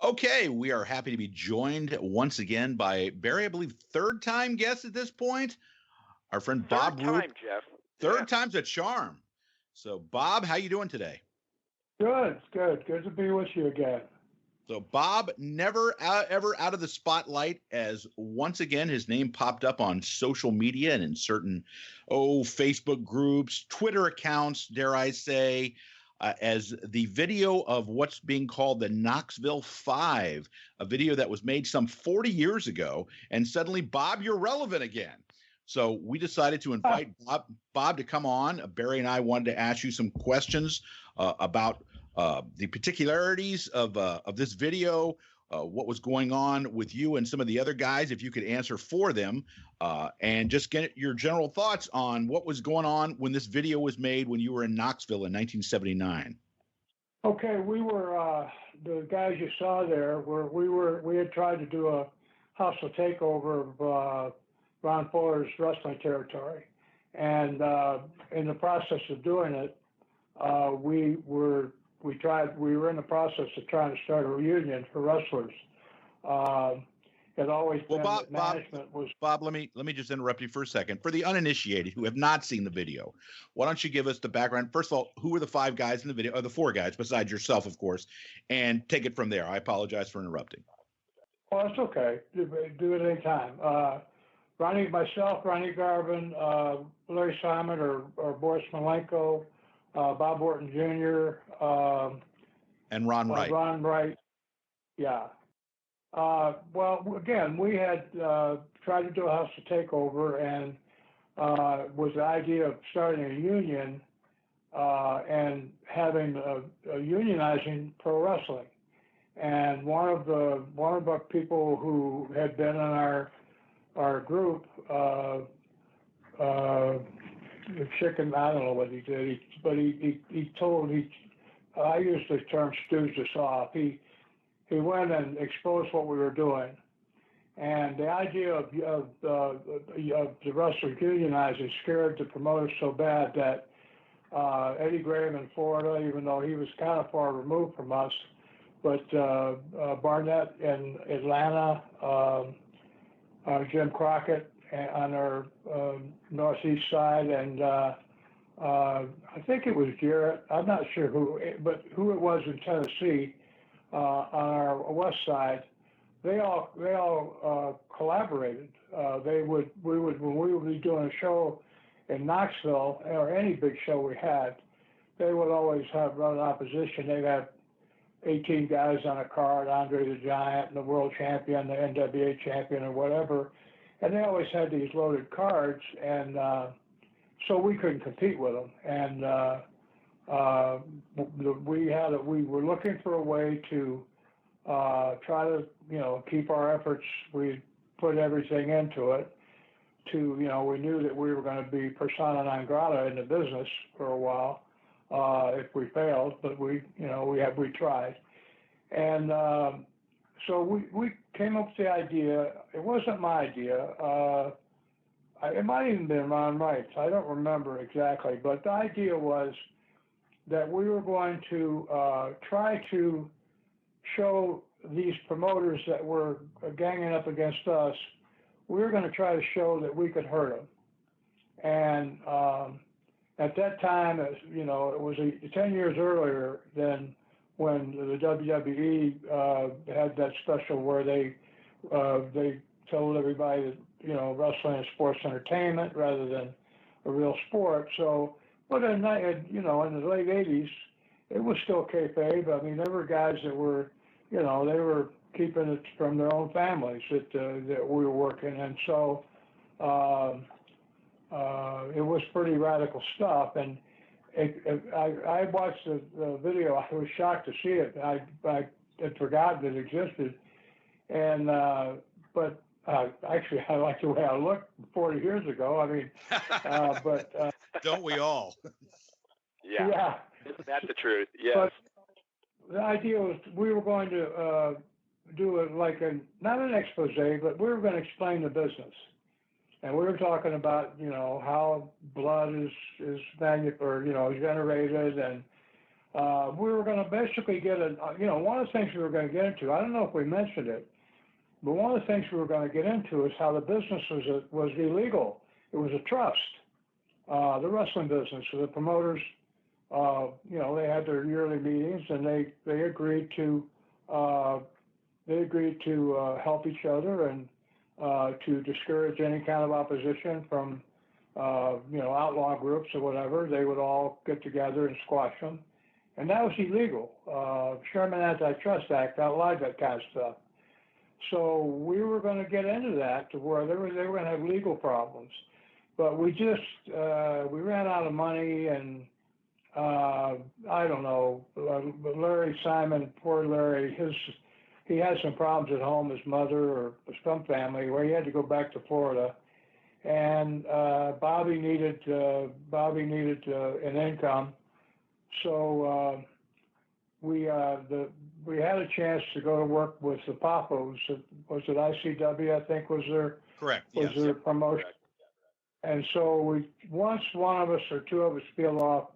Okay, we are happy to be joined once again by Barry, I believe third-time guest at this point, our friend Bob Roop. Third time, Jeff. Third time's a charm. So, Bob, how you doing today? Good. Good to be with you again. So, Bob never ever out of the spotlight, as once again his name popped up on social media and in certain Facebook groups, Twitter accounts, dare I say, as the video of what's being called the Knoxville 5, a video that was made some 40 years ago. And suddenly, Bob, you're relevant again. So we decided to invite Bob to come on. Barry and I wanted to ask you some questions about the particularities of this video, what was going on with you and some of the other guys, if you could answer for them, and just get your general thoughts on what was going on when this video was made when you were in Knoxville in 1979. Okay, we were the guys you saw there. We had tried to do a hostile takeover of Ron Fuller's wrestling territory, and in the process of doing it, we were in the process of trying to start a reunion for wrestlers. It always been that management was. Bob, let me just interrupt you for a second. For the uninitiated who have not seen the video, why don't you give us the background? First of all, who were the 5 guys in the video, or the 4 guys besides yourself, of course, and take it from there. I apologize for interrupting. Oh, it's okay. Do it anytime. Myself, Ronnie Garvin, Larry Simon, or Boris Malenko, Bob Orton Jr., and Ron Wright. Ron Wright, yeah. Well, again, we had tried to do a hostile takeover, and was the idea of starting a union and having a unionizing pro wrestling. And one of our people who had been in our group, the chicken, I don't know what he did, but I use the term stooged us off. He went and exposed what we were doing. And the idea of the wrestlers unionizing scared the promoters so bad that Eddie Graham in Florida, even though he was kind of far removed from us, but Barnett in Atlanta, Jim Crockett on our northeast side, and I think it was Garrett. I'm not sure who it was in Tennessee on our west side. They all collaborated. When we would be doing a show in Knoxville or any big show we had, they would always run opposition. They'd have 18 guys on a card, Andre the Giant, the world champion, the NWA champion, or whatever. And they always had these loaded cards, and so we couldn't compete with them. And we were looking for a way to try to, keep our efforts. We put everything into it. We knew that we were going to be persona non grata in the business for a while if we failed, but we tried. And so we came up with the idea. It wasn't my idea. It might even been Ron Wright's. I don't remember exactly. But the idea was that we were going to try to show these promoters that were ganging up against us, we were going to try to show that we could hurt them. And at that time, it was 10 years earlier than when the WWE had that special where they told everybody that wrestling is sports entertainment rather than a real sport. So, but in the late '80s, it was still kayfabe. I mean, there were guys that were, they were keeping it from their own families that we were working, and so it was pretty radical stuff. And I watched the video. I was shocked to see it. I had forgotten it existed, and but actually, I like the way I looked 40 years ago. I mean, but don't we all? Yeah. Isn't that the truth? Yes. But the idea was we were going to do it like not an expose, but we were going to explain the business. And we were talking about, how blood is generated, and we were going to basically get one of the things we were going to get into, I don't know if we mentioned it, but one of the things we were going to get into is how the business was illegal. It was a trust, the wrestling business. So the promoters, they had their yearly meetings, and they agreed to help each other and to discourage any kind of opposition from outlaw groups or whatever. They would all get together and squash them, and that was illegal. Sherman Antitrust Act outlawed that kind of stuff. So we were going to get into that to where they were going to have legal problems, but we just we ran out of money, and I don't know. Larry Simon, poor Larry, he had some problems at home. His mother or some family where he had to go back to Florida, and Bobby needed an income, so we had a chance to go to work with the Papos. Was it ICW? I think was their promotion. Correct. And so once one of us or two of us peeled off,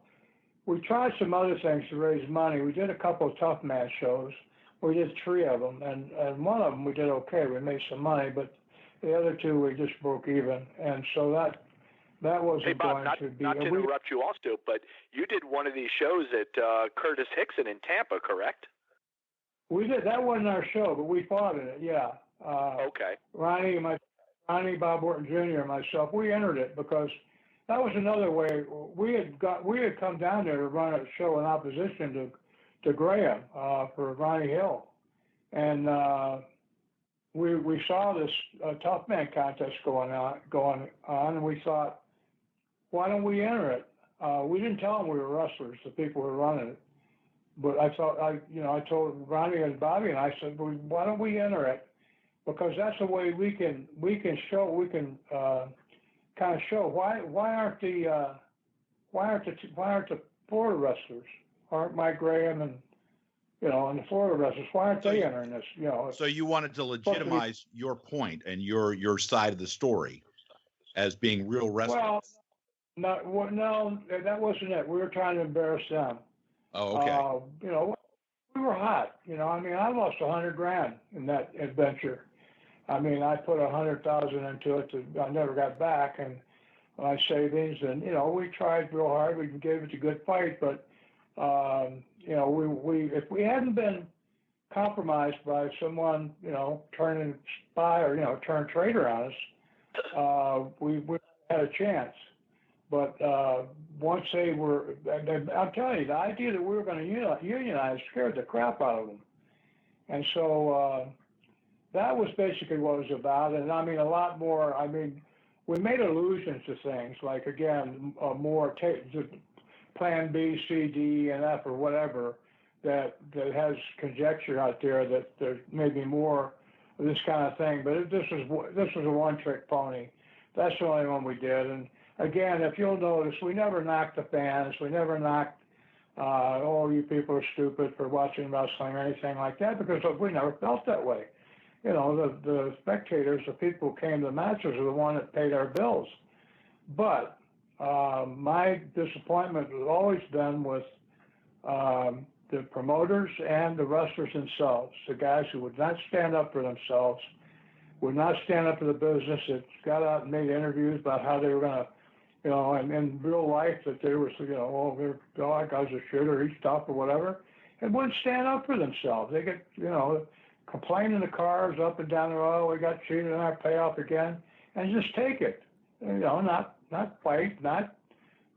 we tried some other things to raise money. We did a couple of tough man shows. We did 3 of them, and one of them we did okay. We made some money, but the other 2 we just broke even. And so that wasn't hey, Bob, going to be. Not to interrupt you also, but you did one of these shows at Curtis Hickson in Tampa, correct? We did. That wasn't our show, but we fought in it. Yeah. Okay. Ronnie, Bob Orton Jr., and myself, we entered it because that was another way. We had come down there to run a show in opposition to Graham for Ronnie Hill, and we saw this tough man contest going on, and we thought, why don't we enter it? We didn't tell them we were wrestlers, the people who were running it, but I told Ronnie and Bobby, and I said, well, why don't we enter it? Because that's the way we can kind of show why aren't the Florida wrestlers, aren't Mike Graham and the Florida wrestlers, why aren't they entering this? So you wanted to legitimize your point and your side of the story as being real wrestlers. Well, no, that wasn't it. We were trying to embarrass them. Oh, okay. We were hot. I lost $100,000 in that adventure. I put $100,000 into it. I never got back, and my savings, and we tried real hard. We gave it a good fight, but we if we hadn't been compromised by someone, turning spy or turn traitor on us, we had a chance. But once they were, I'm telling you, the idea that we were going to unionize scared the crap out of them, and so. That was basically what it was about, and a lot more. We made allusions to things like, again, more Plan B, C, D, and F, or whatever that has conjecture out there that there may be more of this kind of thing. But this was a one-trick pony. That's the only one we did. And again, if you'll notice, we never knocked the fans. We never knocked, you people are stupid for watching wrestling or anything like that, because we never felt that way. The spectators, the people who came to the matches, are the one that paid our bills. But my disappointment has always been with the promoters and the wrestlers themselves, the guys who would not stand up for themselves, would not stand up for the business, that got out and made interviews about how they were going to, and in real life that they were, that guy's a shitter, he's tough or whatever, and wouldn't stand up for themselves. They get, complain in the cars up and down the road, we got cheated on our payoff again, and just take it. Not fight, not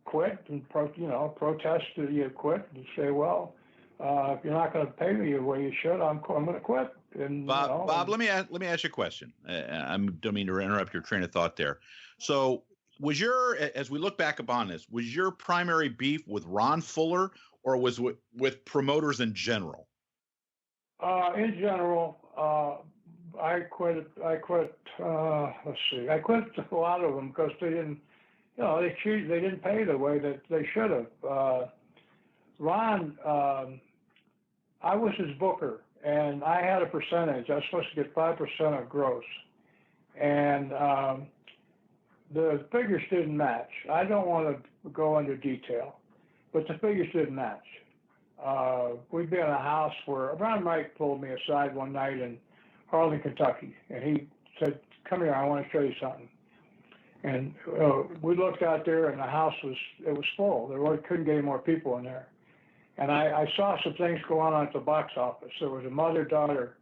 quit and protest that you quit and say, well, if you're not going to pay me the way you should, I'm going to quit. And Bob, let me ask you a question. I don't mean to interrupt your train of thought there. So as we look back upon this, was your primary beef with Ron Fuller, or was with promoters in general? In general, I quit. Let's see. I quit a lot of them because they didn't, they cheated. They didn't pay the way that they should have. Ron, I was his booker, and I had a percentage. I was supposed to get 5% of gross, and the figures didn't match. I don't want to go into detail, but the figures didn't match. we'd be in a house where Ron Wright pulled me aside one night in Harlan, Kentucky, and he said, "Come here, I want to show you something." And we looked out there, and the house was full. Couldn't get any more people in there. And I saw some things going on at the box office. There was a mother-daughter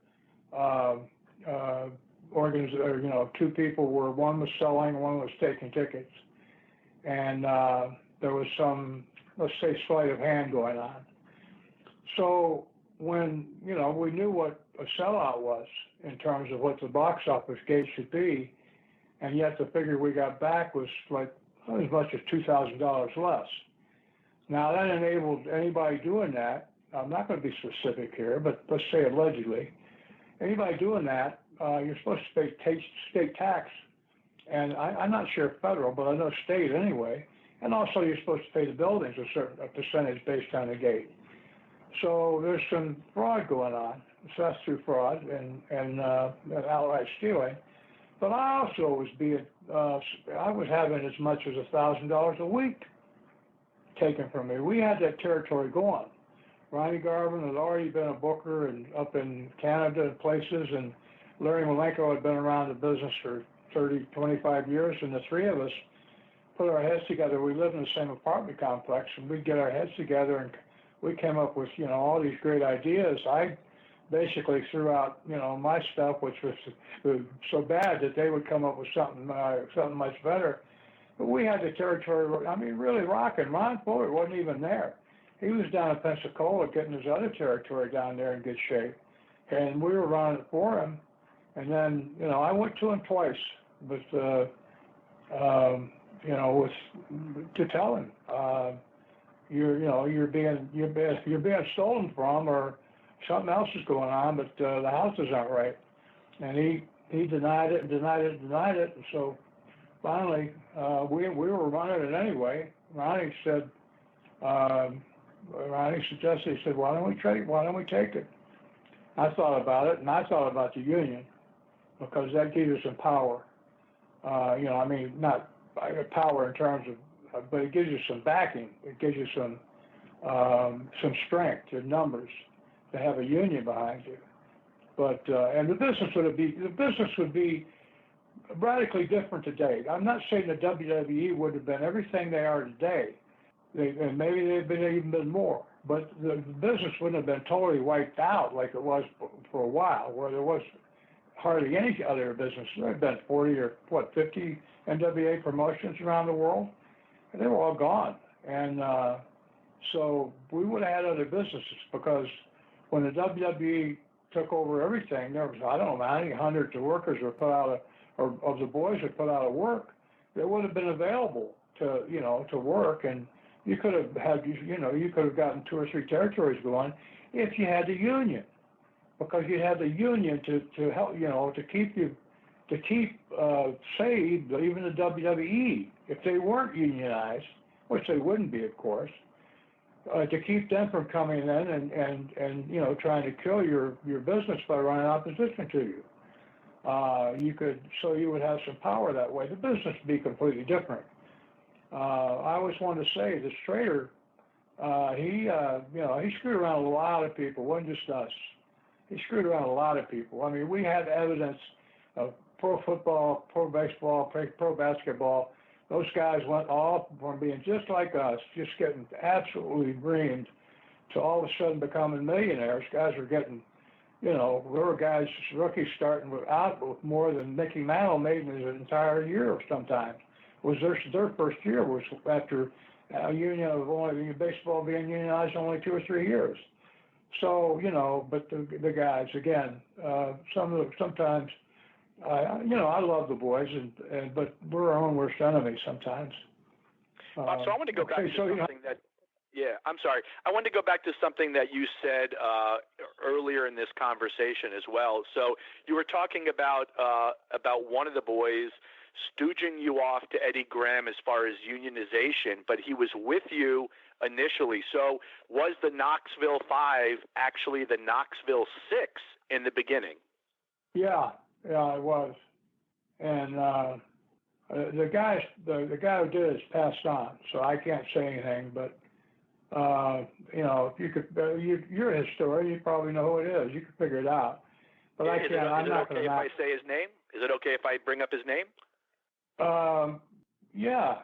organization, two people where one was selling, one was taking tickets. And there was some, let's say, sleight of hand going on. So when, we knew what a sellout was in terms of what the box office gate should be, and yet the figure we got back was like as much as $2,000 less. Now that enabled anybody doing that, I'm not going to be specific here, but let's say allegedly, anybody doing that, you're supposed to pay state tax. And I'm not sure federal, but I know state anyway. And also you're supposed to pay the buildings a percentage based on the gate. So there's some fraud going on. So that's through fraud and outright stealing. But I also was having as much as $1,000 a week taken from me. We had that territory going. Ronnie Garvin had already been a booker and up in Canada and places, and Larry Malenko had been around the business for 30, 25 years, and the three of us put our heads together. We lived in the same apartment complex, and we'd get our heads together, and we came up with, all these great ideas. I basically threw out, my stuff, which was so bad that they would come up with something much better. But we had the territory, really rocking. Ron Fuller wasn't even there. He was down in Pensacola getting his other territory down there in good shape. And we were running it for him. And then, I went to him twice, but, to tell him, you're being stolen from, or something else is going on, but the house is not right. And he denied it and denied it and denied it. And so finally, we were running it anyway. Ronnie suggested, he said, why don't we take it? I thought about it, and I thought about the union, because that gives you some power. Not power in terms of, but it gives you some backing. It gives you some strength and numbers to have a union behind you. But and the business would be radically different today. I'm not saying the WWE would have been everything they are today, and maybe they've even been more. But the business wouldn't have been totally wiped out like it was for a while, where there was hardly any other business. There had been 40 or 50 NWA promotions around the world, and they were all gone. And so we would have had other businesses, because when the WWE took over everything, there was, I don't know how many hundreds of workers were put out of the boys were put out of work. They would have been available to work, and you could have gotten 2 or 3 territories going if you had the union, because you had the union to help, to keep saved, even the WWE, if they weren't unionized, which they wouldn't be, of course, to keep them from coming in and trying to kill your business by running opposition to you. You would have some power that way. The business would be completely different. I always wanted to say this trader, he screwed around a lot of people. It wasn't just us. He screwed around a lot of people. We had evidence of pro football, pro baseball, pro basketball. Those guys went off from being just like us, just getting absolutely reamed, to all of a sudden becoming millionaires. Guys were getting, there were guys, rookies starting with more than Mickey Mantle made in his entire year sometimes. Was their first year was after a union of only baseball being unionized only 2 or 3 years. So, but the guys, again, sometimes, I love the boys, but we're our own worst enemies sometimes. So I want to go back to something that, I'm sorry. I wanted to go back to something that you said earlier in this conversation as well. So you were talking about one of the boys stooging you off to Eddie Graham as far as unionization, but he was with you initially. So was the Knoxville 5 actually the Knoxville 6 in the beginning? Yeah, it was. And the guy who did it is passed on, so I can't say anything. But If you could, you're a historian, you probably know who it is. You can figure it out. But I can't. I'm not going to. Is it okay if I say his name? Is it okay if I bring up his name? Yeah.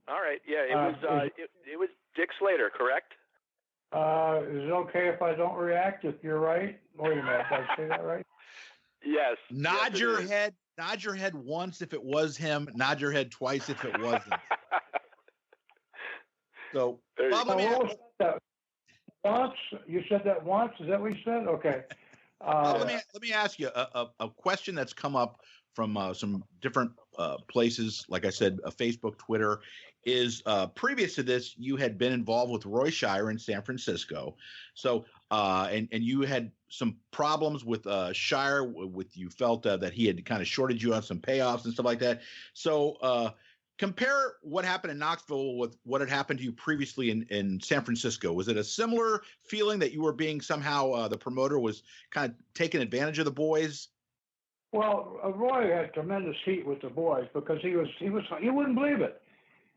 All right. Yeah, it was Dick Slater, correct? Is it okay if I don't react if you're right? Wait a minute, did I say that right? Yes. Nod your head. Nod your head once if it was him. Nod your head twice if it wasn't. So, Bob, once you said that once. Is that what you said? Okay. Let me ask you a question that's come up from some different places. Like I said, Facebook, Twitter. Is previous to this, you had been involved with Roy Shire in San Francisco. So, and you had some problems with Shire. With you felt that he had kind of shorted you on some payoffs and stuff like that. So, compare what happened in Knoxville with what had happened to you previously in San Francisco. Was it a similar feeling that you were being somehow the promoter was kind of taking advantage of the boys? Well, Roy had tremendous heat with the boys because he you wouldn't believe it.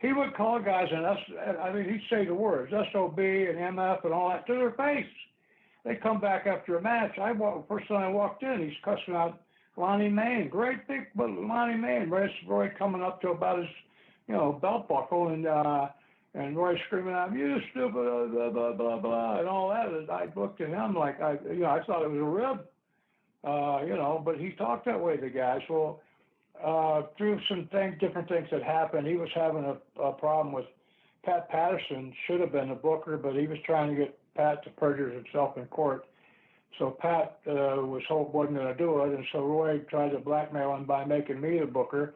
He would call guys he'd say the words SOB and MF and all that to their face. They'd come back after a match. First time I walked in, he's cussing out Lonnie Main, great big Lonnie Main. Roy coming up to about his, belt buckle, and Roy screaming out, "You stupid, blah blah blah blah," and all that. And I looked at him like I thought it was a rib, But he talked that way to guys. Well, through different things that happened, he was having a problem with Pat Patterson. Should have been a booker, but he was trying to get Pat to perjure himself in court. So Pat wasn't going to do it, and so Roy tried to blackmail him by making me the booker,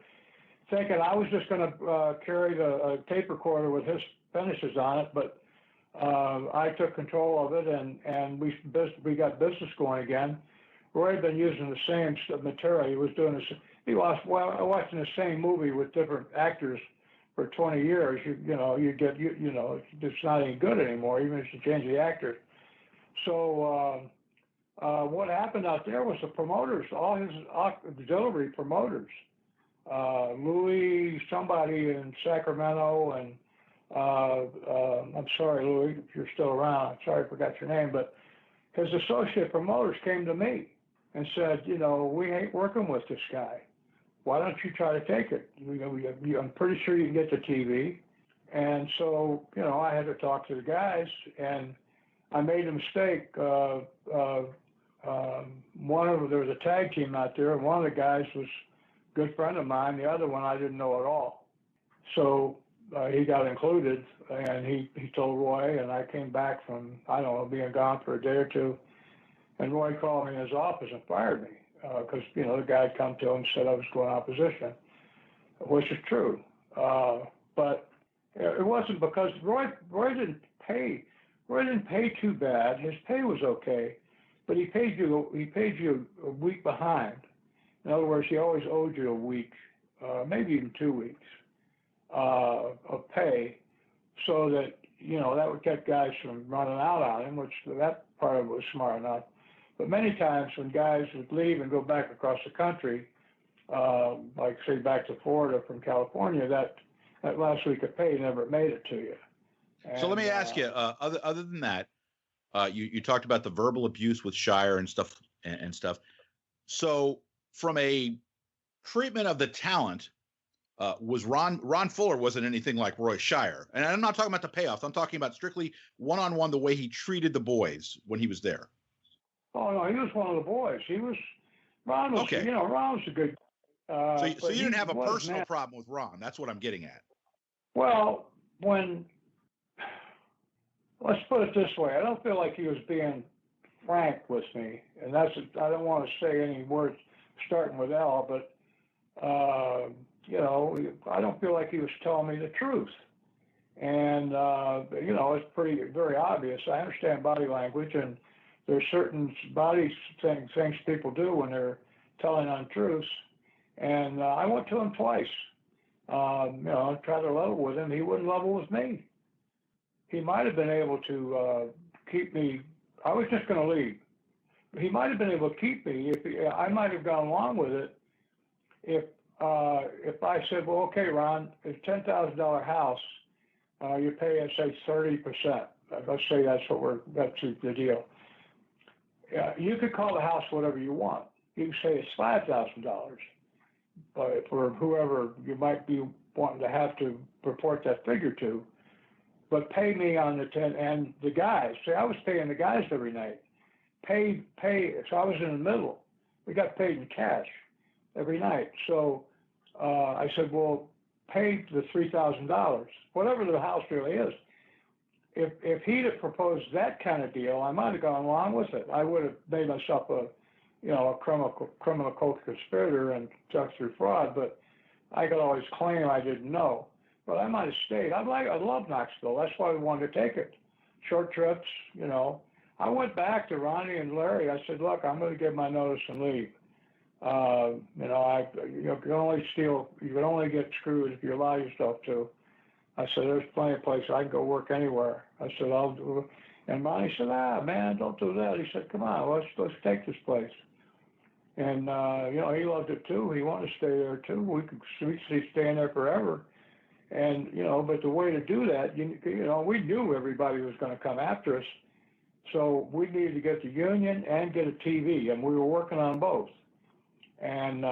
thinking I was just going to carry a tape recorder with his finishes on it. But I took control of it, and we got business going again. Roy had been using the same material. He was doing this. He was watching the same movie with different actors for 20 years. It's not any good anymore, even if you change the actor. So. What happened out there was the promoters, all his auxiliary promoters, Louis, somebody in Sacramento, and I'm sorry, Louis, if you're still around. I'm sorry I forgot your name, but his associate promoters came to me and said, we ain't working with this guy. Why don't you try to take it? I'm pretty sure you can get the TV. And so, I had to talk to the guys, and I made a mistake. There was a tag team out there, and one of the guys was a good friend of mine. The other one I didn't know at all. So he got included, and he told Roy, and I came back from, being gone for a day or two, and Roy called me in his office and fired me because, the guy had come to him and said I was going opposition, which is true. But it wasn't because Roy didn't pay too bad. His pay was okay. But he paid you a week behind. In other words, he always owed you a week, maybe even 2 weeks of pay, so that that would keep guys from running out on him. Which that part of it was smart enough. But many times when guys would leave and go back across the country, like say back to Florida from California, that last week of pay never made it to you. And, so let me ask you, other than that. You talked about the verbal abuse with Shire and stuff and stuff. So from a treatment of the talent, was Ron Fuller wasn't anything like Roy Shire. And I'm not talking about the payoffs. I'm talking about strictly one-on-one, the way he treated the boys when he was there. Oh, no, he was one of the boys. Ron was, okay. Ron was a good so you didn't have a personal problem with Ron. That's what I'm getting at. Well, let's put it this way. I don't feel like he was being frank with me. And I don't want to say any words starting with L, but, I don't feel like he was telling me the truth. And, it's very obvious. I understand body language, and there's certain body things people do when they're telling untruths. And I went to him twice. I tried to level with him. He wouldn't level with me. He might have been able to keep me. I was just going to leave. He might have been able to keep me. I might have gone along with it if I said, well, okay, Ron, it's a $10,000 house. You pay, say, 30%. Let's say that's the deal. You could call the house whatever you want. You can say it's $5,000, but for whoever you might be wanting to have to report that figure to, but pay me on the 10 and the guys. See, I was paying the guys every night. Pay. So I was in the middle. We got paid in cash every night. So I said, well, pay the $3,000, whatever the house really is. If he'd have proposed that kind of deal, I might have gone along with it. I would have made myself a criminal co-conspirator and took through fraud, but I could always claim I didn't know. But I might have stayed. I love Knoxville. That's why we wanted to take it. Short trips, I went back to Ronnie and Larry. I said, look, I'm going to give my notice and leave. You can only get screwed if you allow yourself to. I said, there's plenty of places I can go work anywhere. I said, I'll do it. And Ronnie said, man, don't do that. He said, come on, let's take this place. And, he loved it too. He wanted to stay there too. We could see staying there forever. And, but the way to do that, we knew everybody was going to come after us. So we needed to get the union and get a TV, and we were working on both. And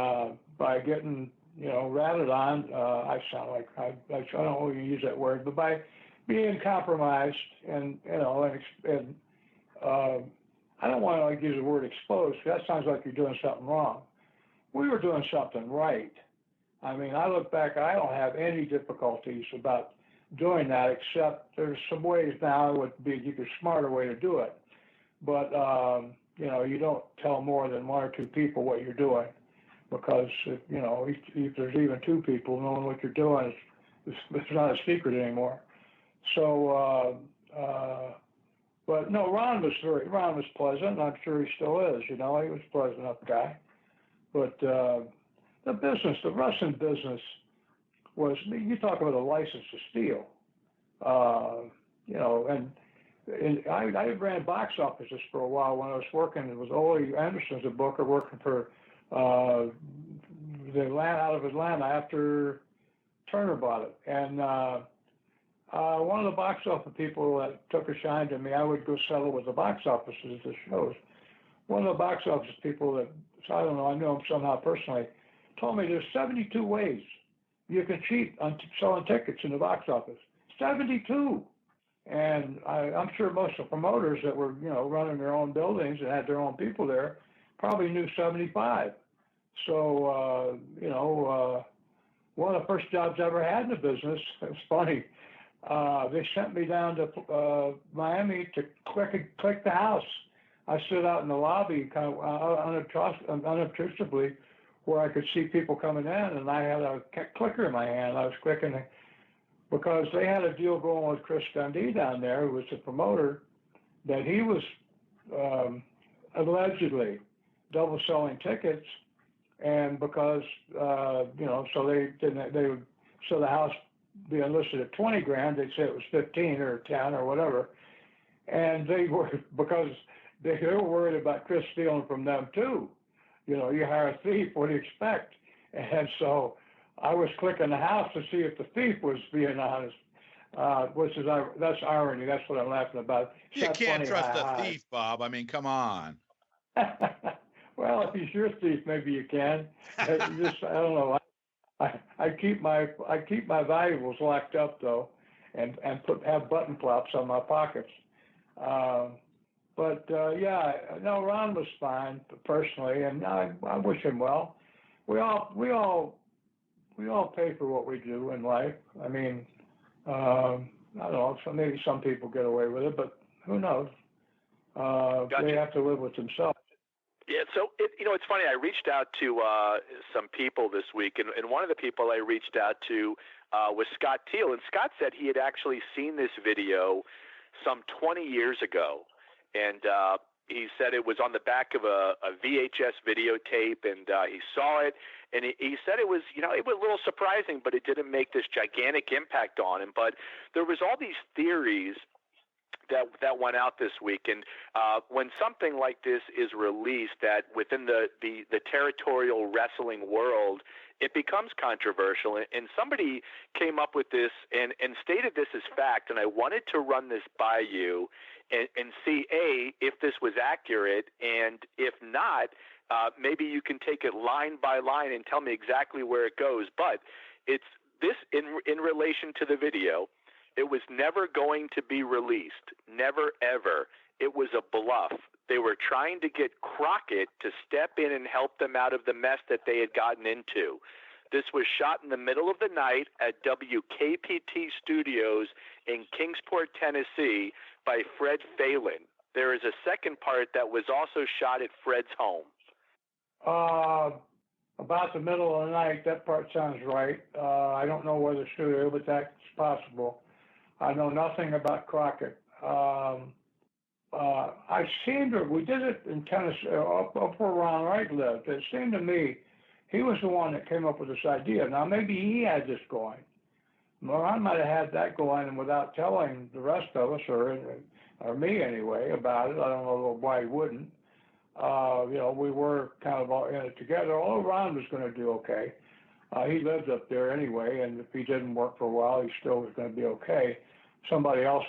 by getting, ratted on, I sound like, I don't want to use that word, but by being compromised and I don't want to use the word exposed, because that sounds like you're doing something wrong. We were doing something right. I mean, I look back, I don't have any difficulties about doing that, except there's some ways now would be a smarter way to do it. But, you don't tell more than one or two people what you're doing, because, if there's even two people knowing what you're doing, it's not a secret anymore. So, but no, Ron was pleasant. I'm sure he still is, he was a pleasant enough guy. But the wrestling business was, you talk about a license to steal, and I ran box offices for a while when I was working. It was Ole Anderson's a booker working for the Atlanta, out of Atlanta after Turner bought it. And one of the box office people that took a shine to me, I would go settle with the box offices at the shows. One of the box office people that, so I don't know, I knew him somehow personally, told me there's 72 ways you can cheat on selling tickets in the box office. 72. And I'm sure most of the promoters that were, running their own buildings and had their own people there probably knew 75. So, one of the first jobs I ever had in the business, it was funny. They sent me down to Miami to click the house. I stood out in the lobby kind of unobtrusively where I could see people coming in, and I had a clicker in my hand. I was clicking because they had a deal going with Chris Dundee down there, who was the promoter, that he was allegedly double selling tickets, and because so the house being listed at 20 grand, they'd say it was 15 or 10 or whatever, and because they were worried about Chris stealing from them too. You hire a thief, what do you expect? And so I was clicking the house to see if the thief was being honest, that's irony. That's what I'm laughing about. You can't trust a thief, Bob. I mean, come on. Well, if he's your thief, maybe you can. I don't know. I keep my valuables locked up though, and have button flaps on my pockets. Ron was fine personally, and I wish him well. We all pay for what we do in life. I mean, I don't know. So maybe some people get away with it, but who knows? Gotcha. They have to live with themselves. Yeah, so it's funny. I reached out to some people this week, and one of the people I reached out to was Scott Teal, and Scott said he had actually seen this video some 20 years ago, and he said it was on the back of a VHS videotape, and he saw it, and he said it was it was a little surprising, but it didn't make this gigantic impact on him. But there was all these theories that went out this week. And when something like this is released, that within the territorial wrestling world, it becomes controversial. And somebody came up with this and stated this as fact, and I wanted to run this by you and see, A, if this was accurate, and if not, maybe you can take it line by line and tell me exactly where it goes. But it's this in relation to the video. It was never going to be released. Never, ever. It was a bluff. They were trying to get Crockett to step in and help them out of the mess that they had gotten into. This was shot in the middle of the night at WKPT Studios in Kingsport, Tennessee by Fred Phelan. There is a second part that was also shot at Fred's home. About the middle of the night, that part sounds right. I don't know where the studio, but that's possible. I know nothing about Crockett. We did it in Tennessee, up where Ron Wright lived. It seemed to me he was the one that came up with this idea. Now, maybe he had this going. Ron might have had that going, and without telling the rest of us, or me anyway, about it. I don't know why he wouldn't. We were kind of all in it together, although Ron was going to do okay. He lived up there anyway, and if he didn't work for a while, he still was going to be okay. Somebody else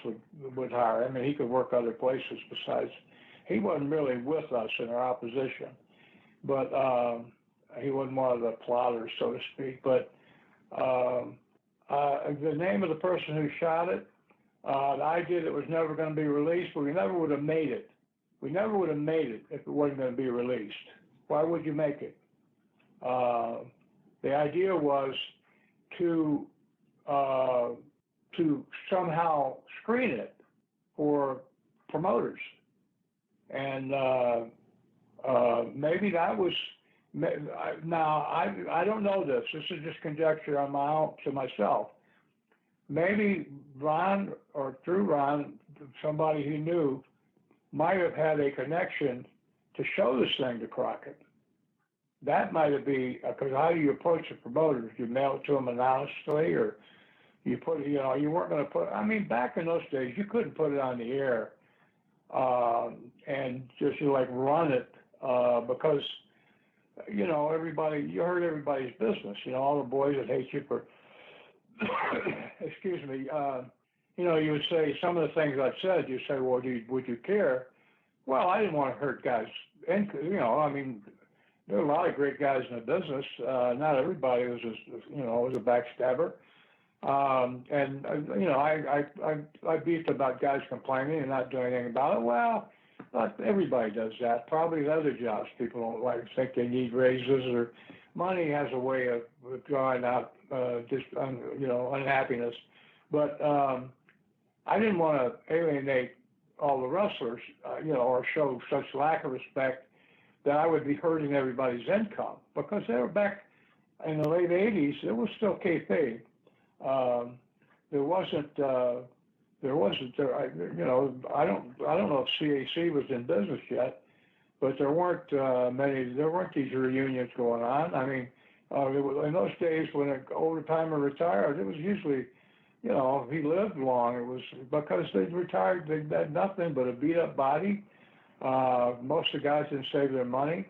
would hire him, and he could work other places besides. He wasn't really with us in our opposition, but he wasn't one of the plotters, so to speak. But the name of the person who shot it, the idea that it was never going to be released, but we never would have made it. We never would have made it if it wasn't going to be released. Why would you make it? The idea was to somehow screen it for promoters, and maybe that was. Now I don't know this. This is just conjecture on my own to myself. Maybe Ron, or through Ron, somebody he knew might have had a connection to show this thing to Crockett. That might have been, because how do you approach the promoters? You mail it to them anonymously, or you put, you weren't going to put, back in those days, you couldn't put it on the air and just run it because, everybody, you hurt everybody's business, all the boys that hate you for, excuse me, you would say some of the things I've said, you say, well, would you care? Well, I didn't want to hurt guys. And, there are a lot of great guys in the business. Not everybody was was a backstabber. I beefed about guys complaining and not doing anything about it. Well, not everybody does that. Probably the other jobs people don't think they need raises, or money has a way of drawing out unhappiness. But I didn't want to alienate all the wrestlers, or show such lack of respect that I would be hurting everybody's income, because they were back in the late '80s. It was still kayfabe. There wasn't. I don't know if CAC was in business yet, but there weren't many. There weren't these reunions going on. In those days when an older timer retired, it was usually, if he lived long, it was because they'd retired. They had nothing but a beat up body. Most of the guys didn't save their money,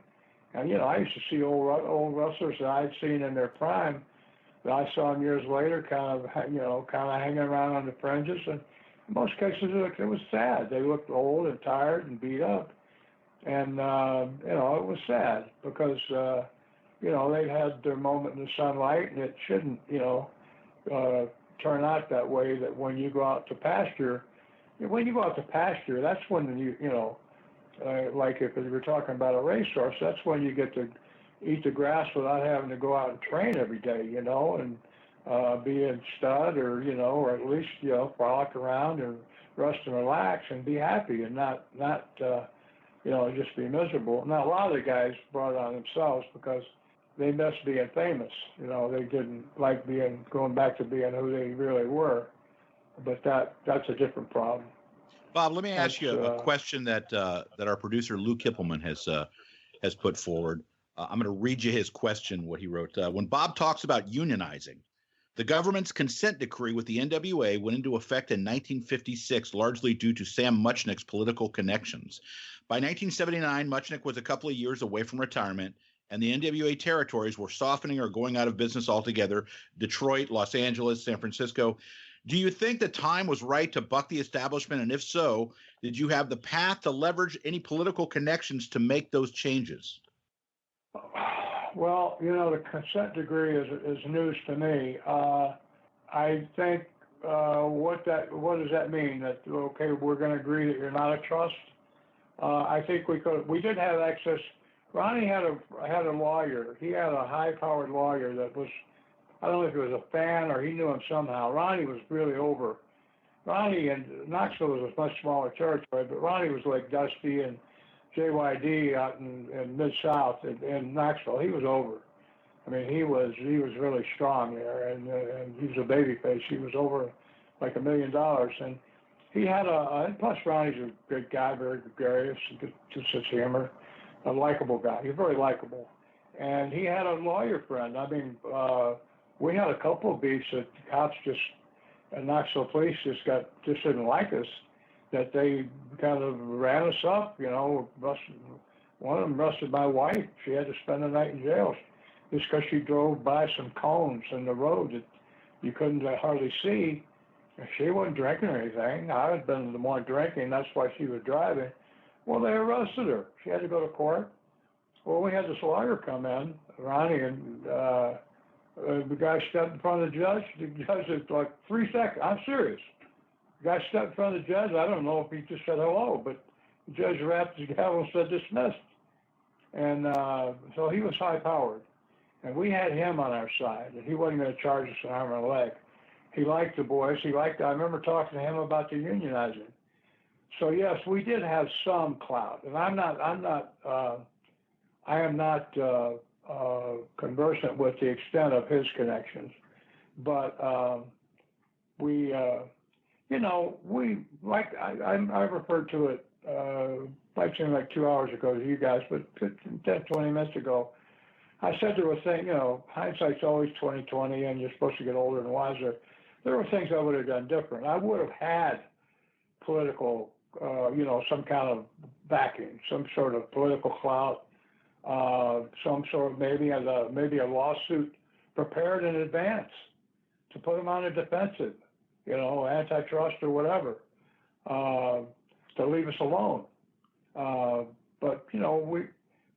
and I used to see old wrestlers that I'd seen in their prime. That I saw them years later, kind of hanging around on the fringes, and in most cases it was sad. They looked old and tired and beat up, and it was sad because they'd had their moment in the sunlight, and it shouldn't turn out that way. That when you go out to pasture, that's when like if we were talking about a racehorse, that's when you get to eat the grass without having to go out and train every day, and be in stud, or at least, frolic around and rest and relax and be happy and not just be miserable. Now, a lot of the guys brought it on themselves because they missed being famous. They didn't like going back to being who they really were, but that's a different problem. Bob, let me ask you a question that our producer Lou Kippelman has put forward. I'm going to read you his question, what he wrote. When Bob talks about unionizing, The government's consent decree with the NWA went into effect in 1956, largely due to Sam Muchnick's political connections. By 1979, Muchnick was a couple of years away from retirement, and the NWA territories were softening or going out of business altogether. Detroit, Los Angeles, San Francisco. Do you think the time was right to buck the establishment? And if so, did you have the path to leverage any political connections to make those changes? Well, the consent decree is news to me. I think what does that mean? That okay, we're going to agree that you're not a trust. I think we did have access. Ronnie had a lawyer. He had a high-powered lawyer that was, I don't know if he was a fan or he knew him somehow. Ronnie was really over. Ronnie and Knoxville was a much smaller territory, but Ronnie was like Dusty and JYD out in Mid-South in Knoxville. He was over. I mean, he was really strong there, and he was a babyface. He was over like $1 million, and he had and plus Ronnie's a good guy, very gregarious, good sense of humor, a likable guy. He's very likable, and he had a lawyer friend. I mean, we had a couple of beefs that the cops and Knoxville police just didn't like us. That they kind of ran us up, one of them arrested my wife. She had to spend the night in jail just because she drove by some cones in the road that you couldn't hardly see. She wasn't drinking or anything. I had been the more drinking. That's why she was driving. Well, they arrested her. She had to go to court. Well, we had this lawyer come in, Ronnie, and the guy stepped in front of the judge. The judge was like 3 seconds. I'm serious. The guy stepped in front of the judge. I don't know if he just said hello, but the judge rapped his gavel and said dismissed. And so he was high-powered. And we had him on our side. And he wasn't going to charge us an arm and a leg. He liked the boys. I remember talking to him about the unionizing. So yes, we did have some clout. And I am not conversant with the extent of his connections. But we referred to it, might seem like 2 hours ago to you guys, but 10, 20 minutes ago, I said there were things, hindsight's always 20/20 and you're supposed to get older and wiser. There were things I would have done different. I would have had political, some kind of backing, some sort of political clout, some sort of maybe a lawsuit prepared in advance to put them on the defensive. Antitrust or whatever, to leave us alone. But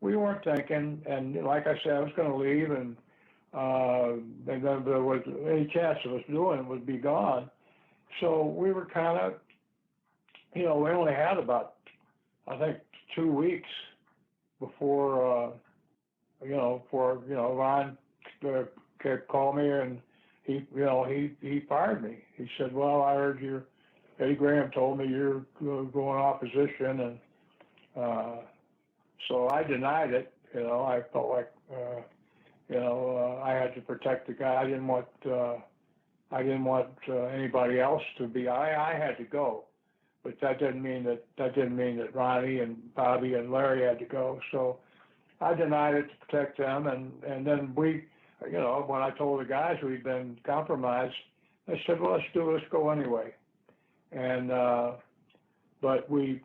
we weren't thinking, and like I said, I was going to leave, and then there was any chance of us doing it would be gone. So we were kind of, we only had about, I think, 2 weeks before, Ron called me and he fired me. He said, well, I heard Eddie Graham told me you're going opposition. And so I denied it. I felt like, I had to protect the guy. I didn't want anybody else to be, I had to go. But that didn't mean that Ronnie and Bobby and Larry had to go. So I denied it to protect them. And then we, when I told the guys we'd been compromised, they said, well, let's go anyway. And, but we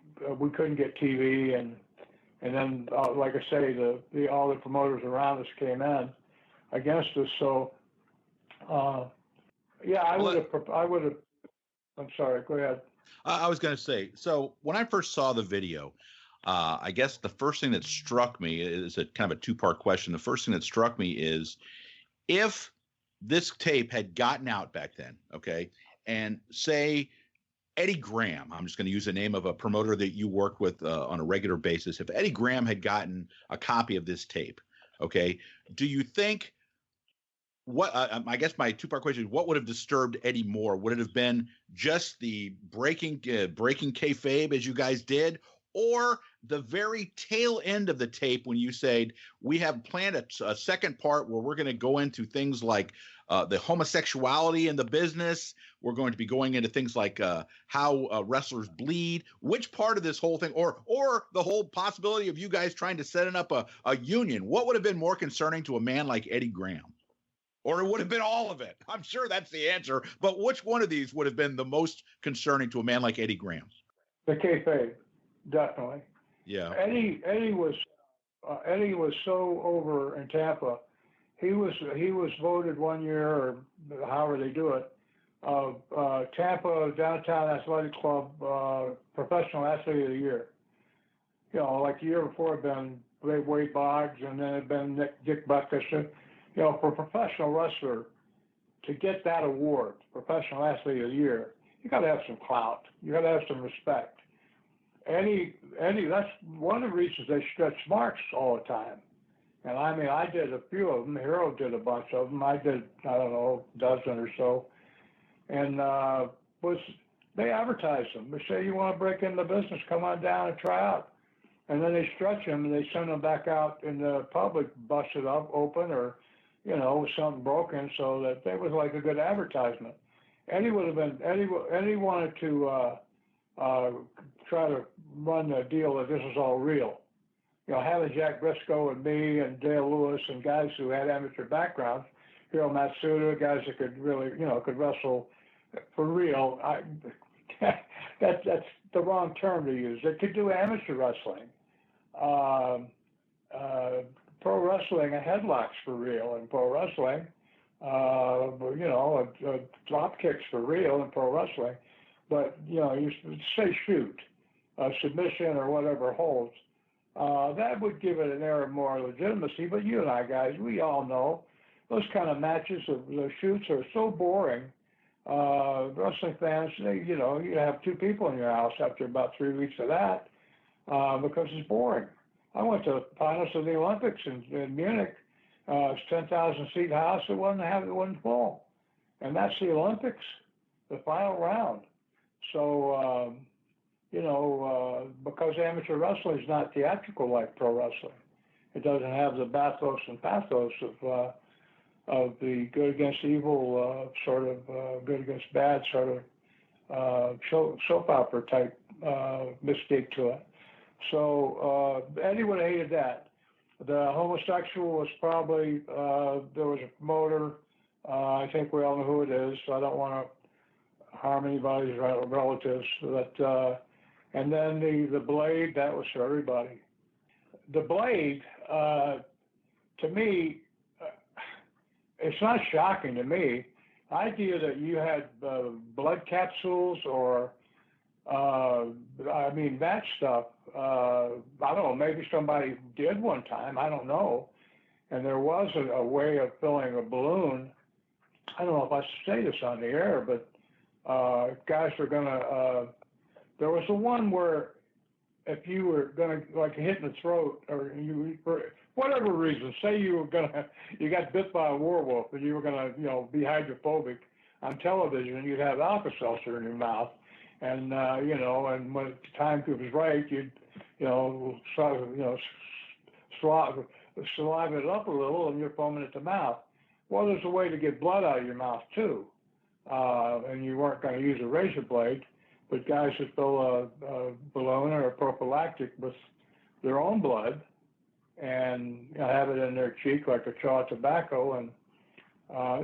couldn't get TV. And then, like I say, all the promoters around us came in against us. So, I would have, I'm sorry, go ahead. I was going to say, so when I first saw the video, I guess the first thing that struck me is a kind of a two-part question. The first thing that struck me is if this tape had gotten out back then, okay, and say Eddie Graham, I'm just going to use the name of a promoter that you work with on a regular basis. If Eddie Graham had gotten a copy of this tape, okay, do you think I guess my two-part question is, what would have disturbed Eddie more? Would it have been just the breaking kayfabe as you guys did, or the very tail end of the tape when you said, we have planned a second part where we're going to go into things like the homosexuality in the business. We're going to be going into things like how wrestlers bleed. Which part of this whole thing, or the whole possibility of you guys trying to set up a union, what would have been more concerning to a man like Eddie Graham? Or it would have been all of it. I'm sure that's the answer. But which one of these would have been the most concerning to a man like Eddie Graham? The kayfabe, definitely. Yeah. Eddie was so over in Tampa. He was voted one year, or however they do it, Tampa Downtown Athletic Club Professional Athlete of the Year. You know, like the year before had been Wade Boggs, and then it had been Dick Butkus. You know, for a professional wrestler to get that award, Professional Athlete of the Year, you got to have some clout. You got to have some respect. Eddie, that's one of the reasons they stretch marks all the time. And I mean, I did a few of them. Hero did a bunch of them. I did, I don't know, a dozen or so. And they advertise them. They say, you want to break into business, come on down and try out. And then they stretch them and they send them back out in the public, busted up, open, or, you know, with something broken, so that it was like a good advertisement. Eddie wanted to try to run the deal that this is all real. You know, having Jack Briscoe and me and Dale Lewis and guys who had amateur backgrounds, Hiro Matsuda, guys that could really, you know, could wrestle for real. That's the wrong term to use. They could do amateur wrestling. Pro wrestling, headlocks for real in pro wrestling. You know, drop kicks for real in pro wrestling. But, you know, you say shoot, submission or whatever holds. That would give it an air of more legitimacy. But you and I, guys, we all know those kind of matches, those shoots are so boring. Wrestling fans, you know, you have two people in your house after about 3 weeks of that because it's boring. I went to the finals of the Olympics in Munich. It's 10,000 seat house. It wasn't full, and that's the Olympics, the final round. So you know, because amateur wrestling is not theatrical like pro wrestling, it doesn't have the bathos and pathos of the good against evil sort of good against bad sort of soap opera type mystique to it. So Eddie would have hated that. The homosexual was probably, there was a promoter, I think we all know who it is, so I don't want to harm anybody's relatives. But, and then the blade, that was for everybody. The blade, to me, it's not shocking to me. The idea that you had blood capsules or, I mean, that stuff, I don't know, maybe somebody did one time, I don't know. And there was a way of filling a balloon. I don't know if I should say this on the air, but guys were going to, there was the one where if you were going to, like, hit in the throat, or you, for whatever reason, say you got bit by a werewolf and you were going to, you know, be hydrophobic on television, you'd have Alka-Seltzer in your mouth. And, you know, and when the time was right, you'd, saliva it up a little and you're foaming at the mouth. Well, there's a way to get blood out of your mouth, too. And you weren't going to use a razor blade, but guys would fill a balloon or a prophylactic with their own blood and, you know, have it in their cheek like a chaw of tobacco. And,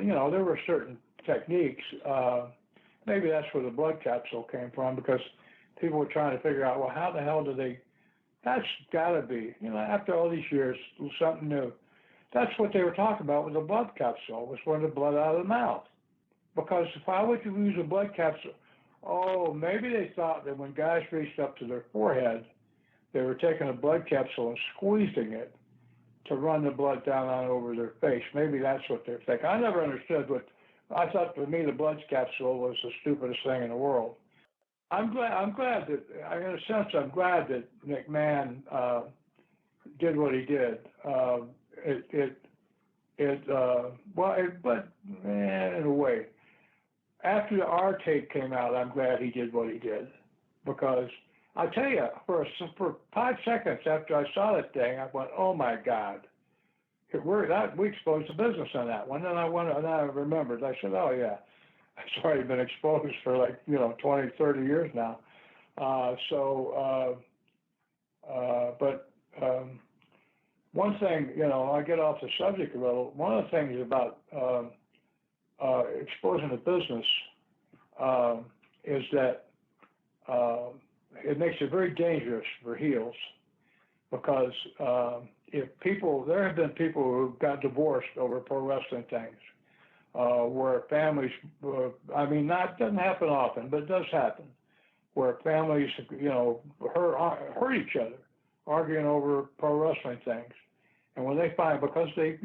you know, there were certain techniques. Maybe that's where the blood capsule came from, because people were trying to figure out, well, how the hell do they, that's got to be, you know, after all these years, something new. That's what they were talking about with the blood capsule, was when the blood out of the mouth. Because why would you use a blood capsule? Oh, maybe they thought that when guys reached up to their forehead, they were taking a blood capsule and squeezing it to run the blood down on over their face. Maybe that's what they're thinking. I never understood what, I thought for me the blood capsule was the stupidest thing in the world. I'm glad that, in a sense, I'm glad that McMahon did what he did. But in a way, after our tape came out, I'm glad he did what he did, because I'll tell you, for 5 seconds after I saw that thing, I went, "Oh my God, we exposed the business on that one." And I remembered. I said, "Oh yeah, it's already been exposed for 20, 30 years now." one thing, I get off the subject a little. One of the things about exposing the business is that it makes it very dangerous for heels, because there have been people who got divorced over pro wrestling things, where families, doesn't happen often, but it does happen, where families, hurt each other, arguing over pro wrestling things. And when they find, because they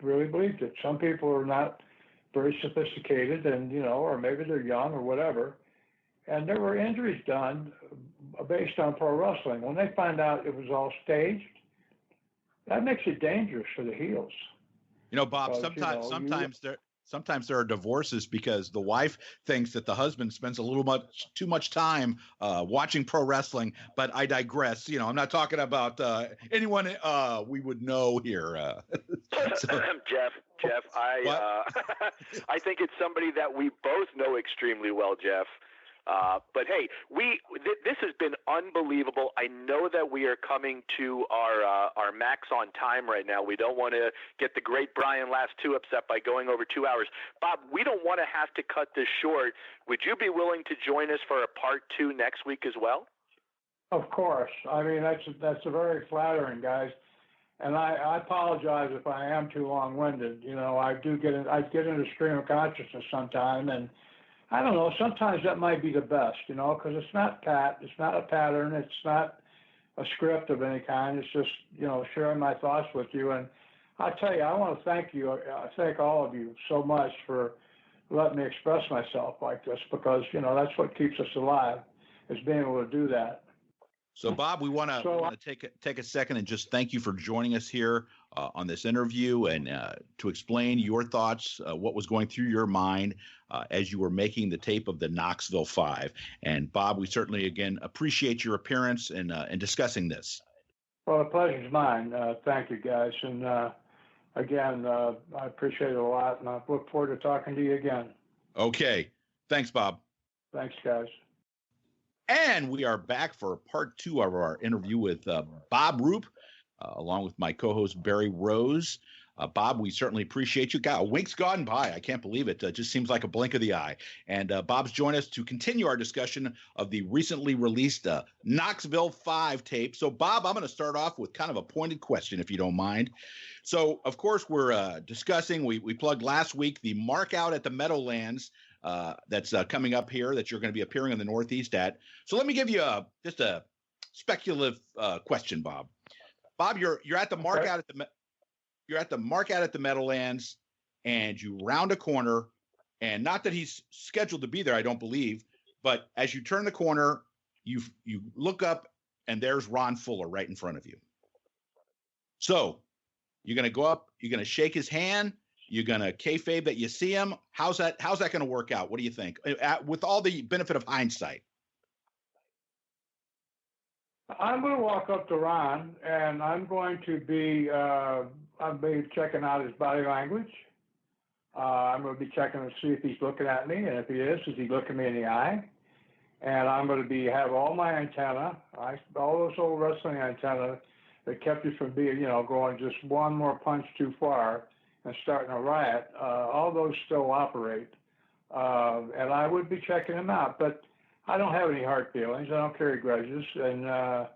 really believed it. Some people are not very sophisticated, and, or maybe they're young or whatever. And there were injuries done based on pro wrestling. When they find out it was all staged, that makes it dangerous for the heels. Bob, sometimes there are divorces because the wife thinks that the husband spends too much time watching pro wrestling. But I digress. I'm not talking about anyone we would know here. Jeff, I think it's somebody that we both know extremely well, Jeff. But hey, this has been unbelievable. I know that we are coming to our max on time right now. We don't want to get the great Brian Last 2 upset by going over 2 hours. Bob, we don't want to have to cut this short. Would you be willing to join us for a part 2 next week as well? Of course. That's very flattering, guys. And I apologize if I am too long-winded. I get into stream of consciousness sometime, and I don't know, sometimes that might be the best, because it's not a pattern, it's not a script of any kind. It's just, sharing my thoughts with you. And I tell you, I want to thank you. I thank all of you so much for letting me express myself like this, because, that's what keeps us alive, is being able to do that. So, Bob, we want to take a second and just thank you for joining us here on this interview, and to explain your thoughts, what was going through your mind as you were making the tape of the Knoxville 5. And, Bob, we certainly, again, appreciate your appearance and discussing this. Well, the pleasure's mine. Thank you, guys. And, again, I appreciate it a lot, and I look forward to talking to you again. Okay. Thanks, Bob. Thanks, guys. And we are back for part 2 of our interview with Bob Roop, along with my co-host Barry Rose. Bob, we certainly appreciate you. God, a week's gone by. I can't believe it. It just seems like a blink of the eye. And Bob's joined us to continue our discussion of the recently released Knoxville 5 tape. So, Bob, I'm going to start off with kind of a pointed question, if you don't mind. So, of course, we're discussing, we plugged last week, the Mark Out at the Meadowlands that's coming up here that you're going to be appearing in the Northeast at. So let me give you just a speculative question, Bob. Bob, you're at the Mark Out at the Meadowlands, and you round a corner, and not that he's scheduled to be there, I don't believe, but as you turn the corner, you look up, and there's Ron Fuller right in front of you. So you're going to go up, you're going to shake his hand. You're going to kayfabe that you see him. How's that going to work out? What do you think? With all the benefit of hindsight. I'm going to walk up to Ron, and I'm going to be checking out his body language. I'm going to be checking to see if he's looking at me, and if he is he looking me in the eye? And I'm going to have all my antenna, all those old wrestling antenna that kept you from being, going just one more punch too far and starting a riot, all those still operate. And I would be checking him out, but I don't have any hard feelings. I don't carry grudges, and I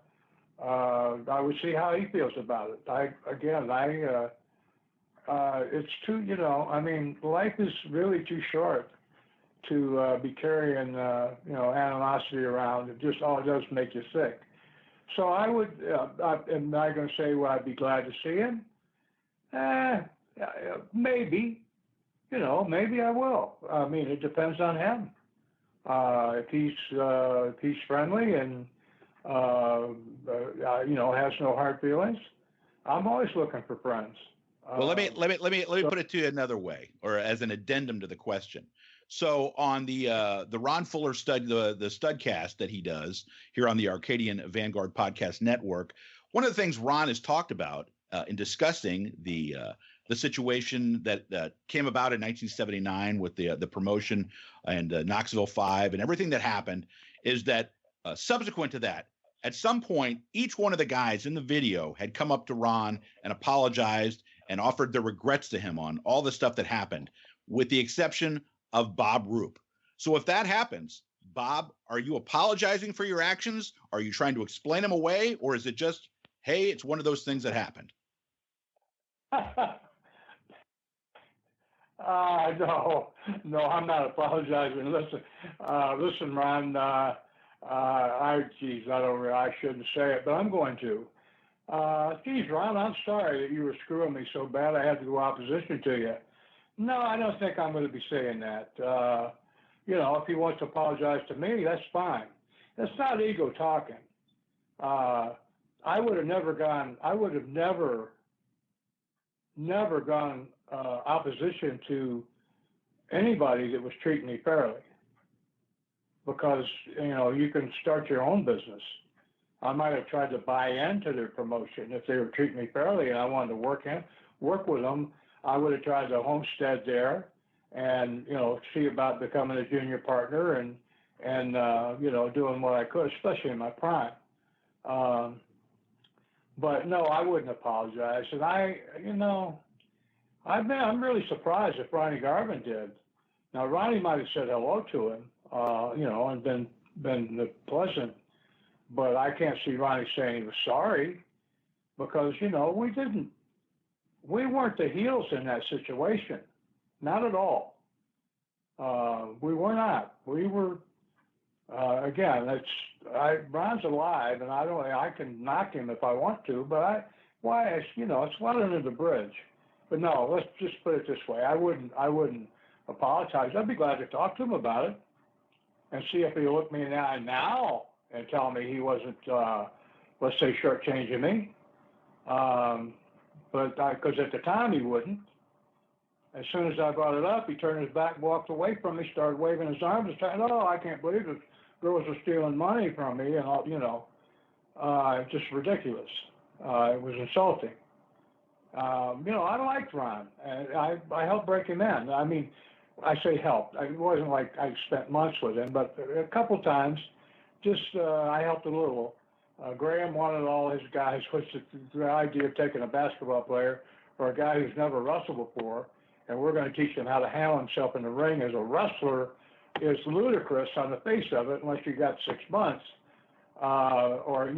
would see how he feels about it. It's too, life is really too short to be carrying, animosity around. It does make you sick. So I would, am I going to say, well, I'd be glad to see him? Maybe, maybe I will. I mean, it depends on him. If he's friendly and, has no hard feelings, I'm always looking for friends. Well, let me put it to you another way, or as an addendum to the question. So on the Ron Fuller stud, the Studcast that he does here on the Arcadian Vanguard Podcast Network, one of the things Ron has talked about in discussing the situation that came about in 1979 with the promotion and Knoxville 5 and everything that happened is that subsequent to that, At some point, each one of the guys in the video had come up to Ron and apologized and offered their regrets to him on all the stuff that happened, with the exception of Bob Roop. So if that happens, Bob, are you apologizing for your actions? Are you trying to explain them away? Or is it just, hey, it's one of those things that happened? No, I'm not apologizing. Listen, Ron, I shouldn't say it, but I'm going to. Geez, Ron, I'm sorry that you were screwing me so bad I had to go opposition to you. No, I don't think I'm going to be saying that. If he wants to apologize to me, that's fine. That's not ego talking. I would have never gone opposition to anybody that was treating me fairly, because you can start your own business. I might have tried to buy into their promotion if they were treating me fairly and I wanted to work with them. I would have tried to homestead there and see about becoming a junior partner and doing what I could, especially in my prime. But no, I wouldn't apologize. And I'm really surprised if Ronnie Garvin did. Now, Ronnie might have said hello to him, and been pleasant, but I can't see Ronnie saying he was sorry, because, we weren't the heels in that situation. Not at all. We were not. We were, Ron's alive, and I can knock him if I want to, but it's water under the bridge. But no, let's just put it this way. I wouldn't apologize. I'd be glad to talk to him about it and see if he'll look me in the eye now and tell me he wasn't, let's say, shortchanging me. But because at the time he wouldn't. As soon as I brought it up, he turned his back, walked away from me, started waving his arms and saying, "Oh, I can't believe the girls are stealing money from me," and all, just ridiculous. It was insulting. I liked Ron, and I helped break him in. I mean, I say helped. It wasn't like I spent months with him, but a couple times, I helped a little. Graham wanted all his guys, which is the idea of taking a basketball player or a guy who's never wrestled before, and we're going to teach him how to handle himself in the ring as a wrestler, is ludicrous on the face of it, unless you got 6 months, or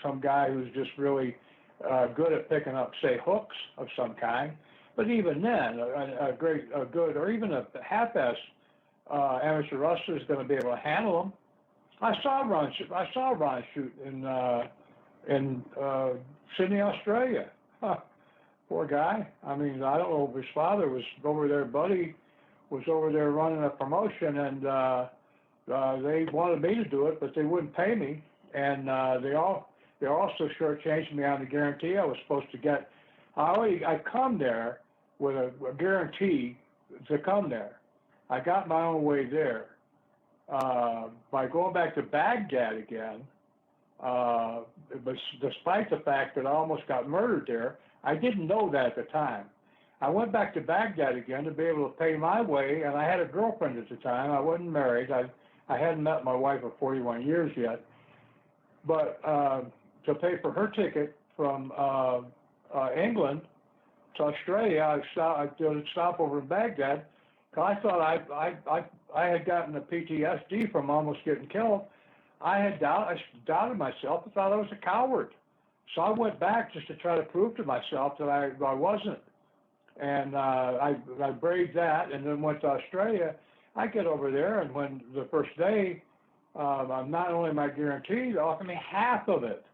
some guy who's just really good at picking up, say, hooks of some kind. But even then, a good, or even a half-ass amateur wrestler is going to be able to handle them. I saw Ron shoot in Sydney, Australia. Poor guy. I mean, I don't know if his father was over there. Buddy was over there running a promotion, and they wanted me to do it, but they wouldn't pay me. And they also shortchanged me on the guarantee I was supposed to get. I come there with a guarantee to come there. I got my own way there. By going back to Baghdad again, but despite the fact that I almost got murdered there, I didn't know that at the time. I went back to Baghdad again to be able to pay my way, and I had a girlfriend at the time. I wasn't married. I hadn't met my wife of 41 years yet. But to pay for her ticket from England to Australia, I did a stop over in Baghdad. I thought I had gotten a PTSD from almost getting killed. I doubted myself. I thought I was a coward. So I went back just to try to prove to myself that I wasn't. And I braved that, and then went to Australia. I get over there, and when the first day, not only am I guaranteed, they offer me half of it.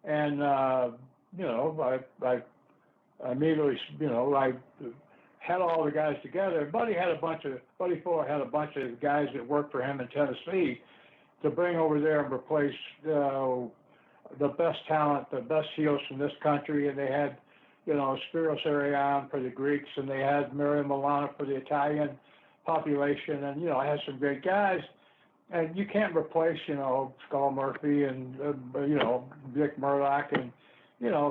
And, I immediately, I had all the guys together. Buddy Fuller had a bunch of guys that worked for him in Tennessee to bring over there and replace the best talent, the best heels from this country. And they had, Spiros Arion for the Greeks, and they had Mario Milano for the Italian population. And, I had some great guys. And you can't replace, Skull Murphy and, Dick Murdoch and,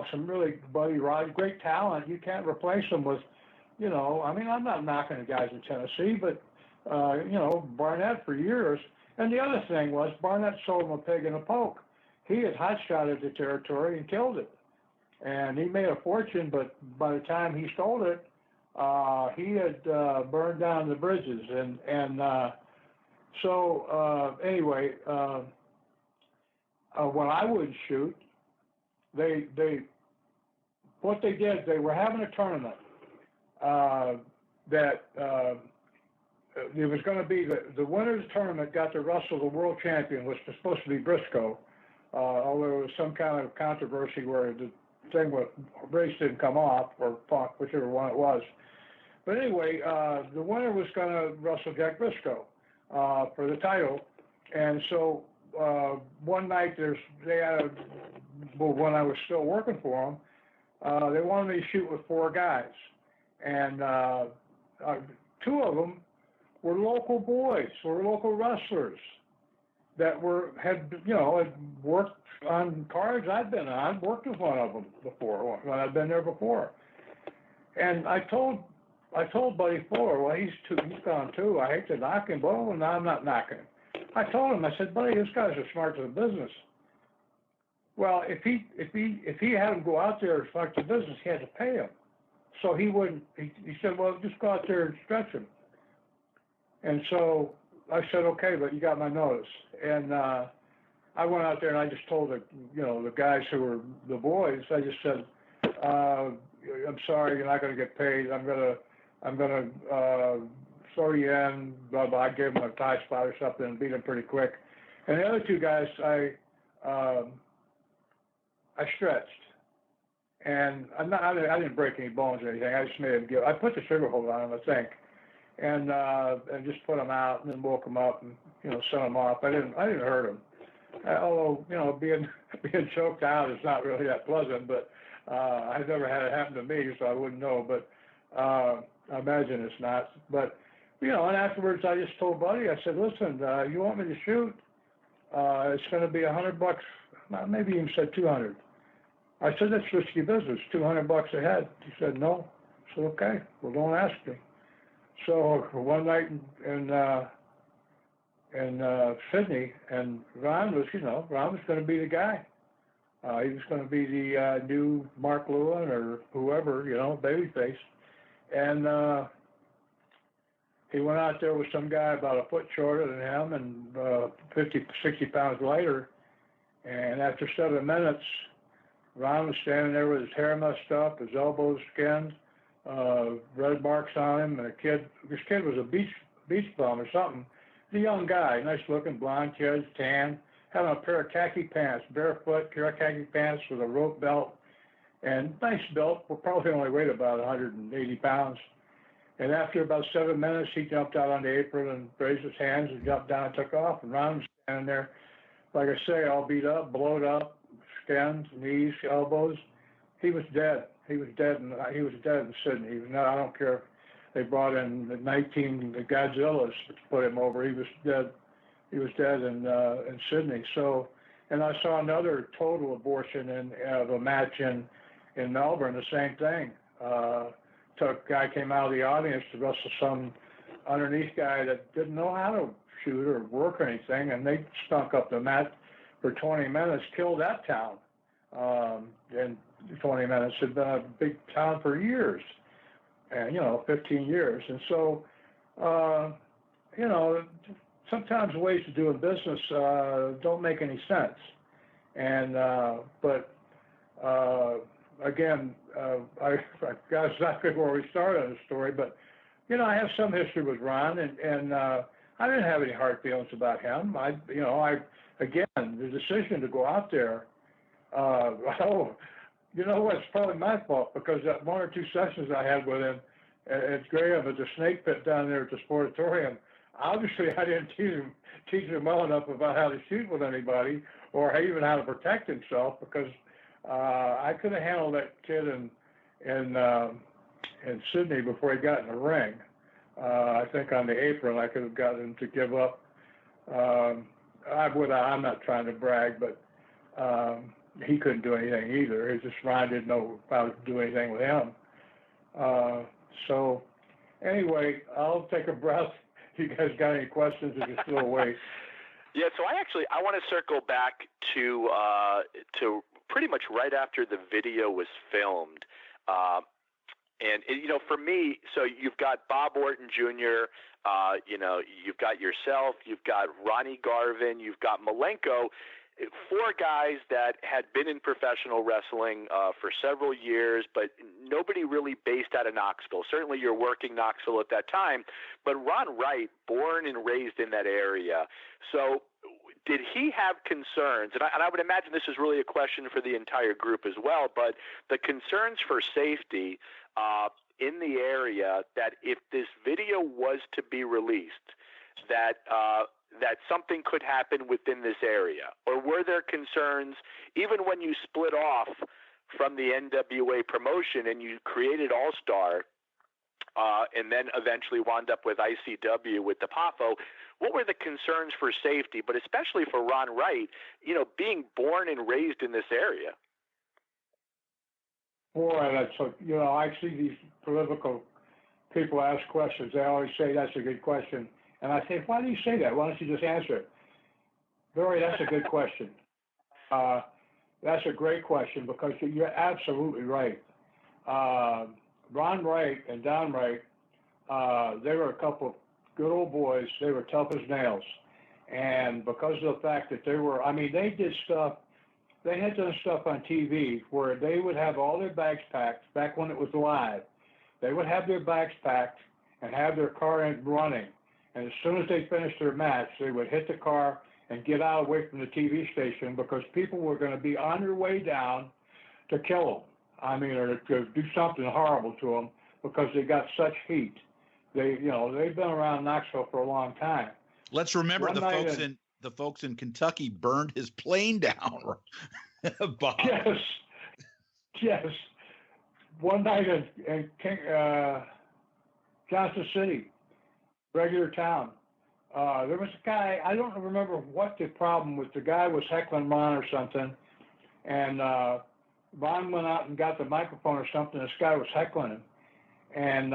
some really Buddy Rod, great talent. You can't replace them with, I'm not knocking the guys in Tennessee, but, Barnett for years And the other thing was Barnett sold him a pig and a poke. He had hot-shotted the territory and killed it. And he made a fortune, but by the time he sold it, he had burned down the bridges. Anyway, when I would shoot, what they did, they were having a tournament that it was going to be the winner's tournament got to wrestle the world champion, which was supposed to be Briscoe, although there was some kind of controversy where the thing with race didn't come off, or Punk, whichever one it was. But anyway, the winner was going to wrestle Jack Briscoe for the title. And so one night when I was still working for them, they wanted me to shoot with 4 guys. And 2 of them were local boys, were local wrestlers that had worked on cards I'd been on, worked with one of them before, when I'd been there before. And I told Buddy Fuller, well, he's gone too. I hate to knock him, but no, I'm not knocking him. I told him, I said, Buddy, this guy's as smart to the business. Well, if he had him go out there and start the business, he had to pay him. So he wouldn't. He said, well, just go out there and stretch him. And so I said, okay, but you got my notice. And I went out there and I just told the guys who were the boys, I just said, I'm sorry, you're not going to get paid. I'm gonna throw you in. Blah blah. I gave him a tie spot or something and beat him pretty quick. And the other 2 guys, I stretched, and I didn't break any bones or anything. I just made him give. I put the sugar hold on him, I think, and just put him out and then woke him up and sent him off. I didn't hurt him. Although being choked out is not really that pleasant, but I've never had it happen to me, so I wouldn't know. But I imagine it's not. But and afterwards I just told Buddy, I said, listen, you want me to shoot? It's going to be $100. Maybe even said 200. I said, that's risky business, $200 a head. He said, no. I said, okay, well, don't ask me. So one night in Sydney, and Ron was going to be the guy. He was going to be the new Mark Lewin or whoever, babyface. And he went out there with some guy about a foot shorter than him and 50, 60 pounds lighter. And after 7 minutes, Ron was standing there with his hair messed up, his elbows skinned, red marks on him, and this kid was a beach bum or something. He's a young guy, nice looking, blonde kid, tan, having a pair of khaki pants, barefoot khaki pants with a rope belt, and nice belt, probably only weighed about 180 pounds. And after about 7 minutes, he jumped out on the apron and raised his hands and jumped down and took off. And Ron was standing there, like I say, all beat up, blowed up, skinned, knees, elbows. He was dead. He was dead in Sydney. I don't care if they brought in the 19 Godzillas to put him over. He was dead. He was dead in Sydney. So, and I saw another total abortion of a match in Melbourne. The same thing. Guy came out of the audience to wrestle some underneath guy that didn't know how to shoot or work or anything, and they stunk up the mat for 20 minutes, killed that town. In 20 minutes, had been a big town for years, and 15 years. And so, sometimes ways of doing business don't make any sense. And again, I got exactly where we started on the story, but I have some history with Ron, and I didn't have any hard feelings about him. Again, the decision to go out there, it's probably my fault, because that 1 or 2 sessions I had with him at Graham at the snake pit down there at the Sportatorium, obviously I didn't teach him well enough about how to shoot with anybody or even how to protect himself, because I could have handled that kid in Sydney before he got in the ring. I think on the apron I could have gotten him to give up. I'm not trying to brag, but he couldn't do anything either. It's just Ron didn't know how to do anything with him. So anyway, I'll take a breath. You guys got any questions, or you're still awake? Yeah, so I want to circle back to pretty much right after the video was filmed. And for me, so you've got Bob Orton Jr., you've got yourself, you've got Ronnie Garvin, you've got Malenko, 4 guys that had been in professional wrestling for several years, but nobody really based out of Knoxville. Certainly you're working Knoxville at that time, but Ron Wright, born and raised in that area. So did he have concerns? And I would imagine this is really a question for the entire group as well, but the concerns for safety in the area, that if this video was to be released, that something could happen within this area? Or were there concerns, even when you split off from the NWA promotion and you created All-Star, and then eventually wound up with ICW with the PAFO, what were the concerns for safety, but especially for Ron Wright, being born and raised in this area? Boy, that's I see these political people ask questions. They always say that's a good question. And I say, why do you say that? Why don't you just answer it? Barry, that's a good question. That's a great question, because you're absolutely right. Ron Wright and Don Wright, they were a couple of good old boys. They were tough as nails. And because of the fact that they did stuff, they had done stuff on TV where they would have all their bags packed, back when it was live. They would have their bags packed and have their car running. And as soon as they finished their match, they would hit the car and get out away from the TV station, because people were going to be on their way down to kill them. Or to do something horrible to them, because they got such heat. They've been around Knoxville for a long time. Let's remember the folks in Kentucky burned his plane down. Bob. Yes. One night in Johnson City, regular town, there was a guy, I don't remember what the problem was. The guy was heckling Ron or something, and Ron went out and got the microphone or something. This guy was heckling him, and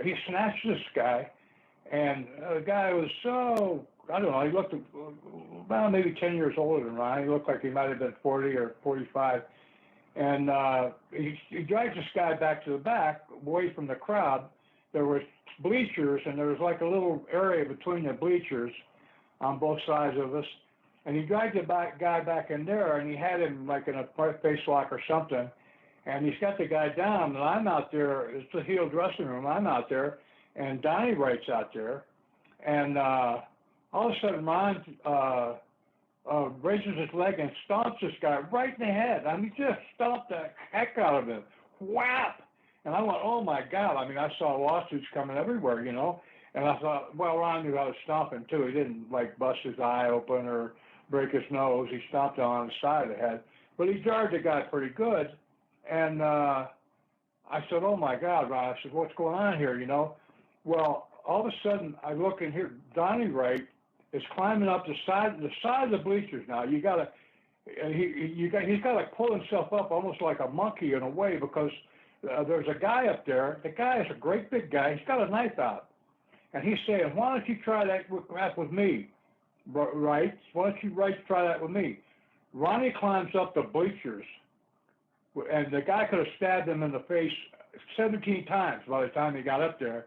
he snatched this guy, and the guy was so, I don't know, he looked about maybe 10 years older than Ron. He looked like he might have been 40 or 45. And he dragged this guy back to the back, away from the crowd. There were bleachers, and there was like a little area between the bleachers on both sides of us. And he dragged the guy back in there, and he had him like in a face lock or something. And he's got the guy down, and I'm out there. It's the heel dressing room. I'm out there, and Donnie Wright's out there. And all of a sudden, Ron raises his leg and stomps this guy right in the head. Just stomped the heck out of him. Whap! And I went, oh my God. I saw lawsuits coming everywhere, And I thought, well, Ron knew I was stomping too. He didn't like bust his eye open or break his nose. He stomped on the side of the head. But he jarred the guy pretty good. And I said, oh my God, Ron. I said, what's going on here, Well, all of a sudden, I look in here, Donnie Wright is climbing up the side of the bleachers now. He's got to pull himself up almost like a monkey in a way, because there's a guy up there. The guy is a great big guy. He's got a knife out. And he's saying, why don't you try that with me, Wright? Why don't you try that with me? Ronnie climbs up the bleachers, and the guy could have stabbed him in the face 17 times by the time he got up there.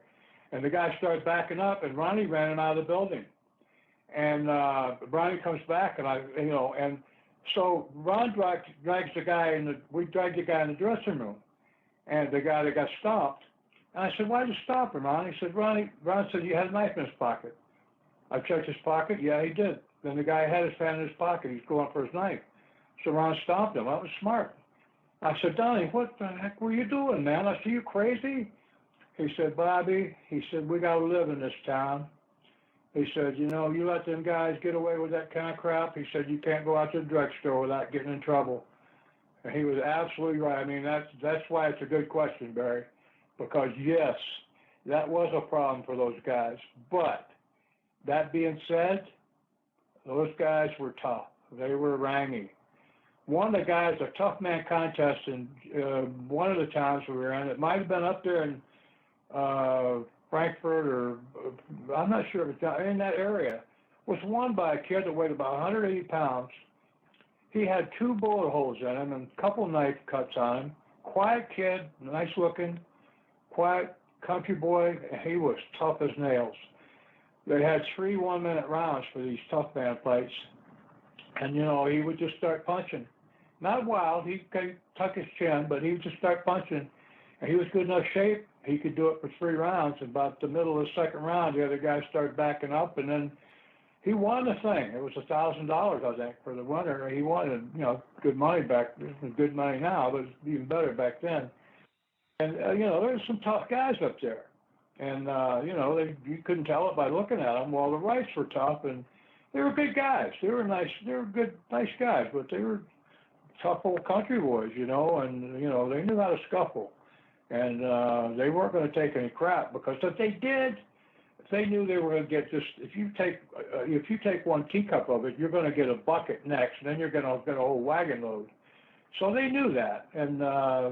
And the guy started backing up, and Ronnie ran him out of the building. And Ronnie comes back, and so Ron drags the guy we dragged the guy in the dressing room, and the guy that got stomped. And I said, why'd you stop him, Ron? He said, Ron said he had a knife in his pocket. I checked his pocket. Yeah, he did. Then the guy had his hand in his pocket. He's going for his knife. So Ron stopped him. That was smart. I said, Donnie, what the heck were you doing, man? I said, you crazy? He said, Bobby, we got to live in this town. He said, you let them guys get away with that kind of crap. He said, you can't go out to the drugstore without getting in trouble. And he was absolutely right. That's why it's a good question, Barry, because yes, that was a problem for those guys. But that being said, those guys were tough. They were rangy. One of the guys, a tough man contest in one of the towns we were in, it might have been up there in Frankfurt, or I'm not sure if it's in that area. was won by a kid that weighed about 180 pounds. He had 2 bullet holes in him and a couple knife cuts on him. Quiet kid, nice looking, quiet country boy. He was tough as nails. They had 3 one-minute rounds for these tough man fights. And, he would just start punching. Not wild, he'd tuck his chin, but he would just start punching. And he was good enough shape, he could do it for 3 rounds. About the middle of the second round, the other guy started backing up, and then he won the thing. It was $1,000, I think, for the winner. He wanted, good money back. It's good money now, but it's even better back then. And, there's some tough guys up there. And, you couldn't tell it by looking at them. Well, the Wrights were tough, and they were big guys. They were nice. They were good, nice guys, but they were tough old country boys, and, they knew how to scuffle. And they weren't going to take any crap, because if they did, if they knew they were going to get just, if you take 1 teacup of it, you're going to get a bucket next, and then you're going to get a whole wagon load. So they knew that, and I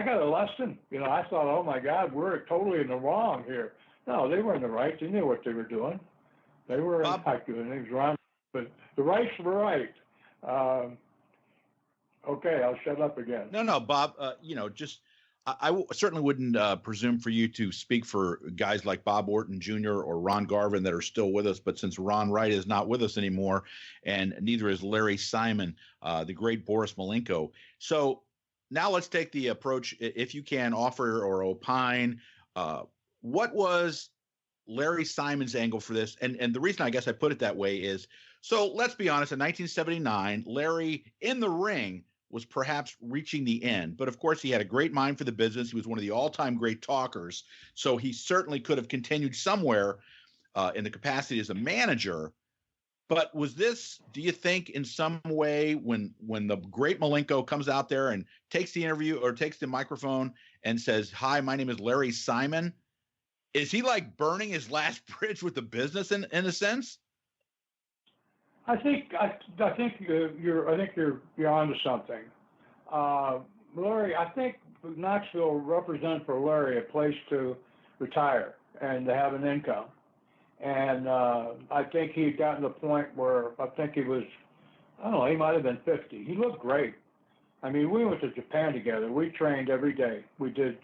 got a lesson. I thought, oh my God, we're totally in the wrong here. No, they were in the right. They knew what they were doing. They were doing things wrong, but the rights were right. Okay, I'll shut up again. No, Bob. I certainly wouldn't presume for you to speak for guys like Bob Orton Jr. or Ron Garvin that are still with us. But since Ron Wright is not with us anymore, and neither is Larry Simon, the great Boris Malenko. So now let's take the approach, if you can offer or opine, what was Larry Simon's angle for this? And the reason I guess I put it that way is, so let's be honest, in 1979, Larry in the ring was perhaps reaching the end. But of course, he had a great mind for the business. He was one of the all-time great talkers. So he certainly could have continued somewhere in the capacity as a manager. But was this, do you think, in some way, when the great Malenko comes out there and takes the interview or takes the microphone and says, "Hi, my name is Larry Simon," is he like burning his last bridge with the business in a sense? I think you're onto something. Larry, I think Knoxville represents for Larry a place to retire and to have an income. And I think he had gotten to the point where I think he was, I don't know, he might have been 50. He looked great. I mean, we went to Japan together. We trained every day. We did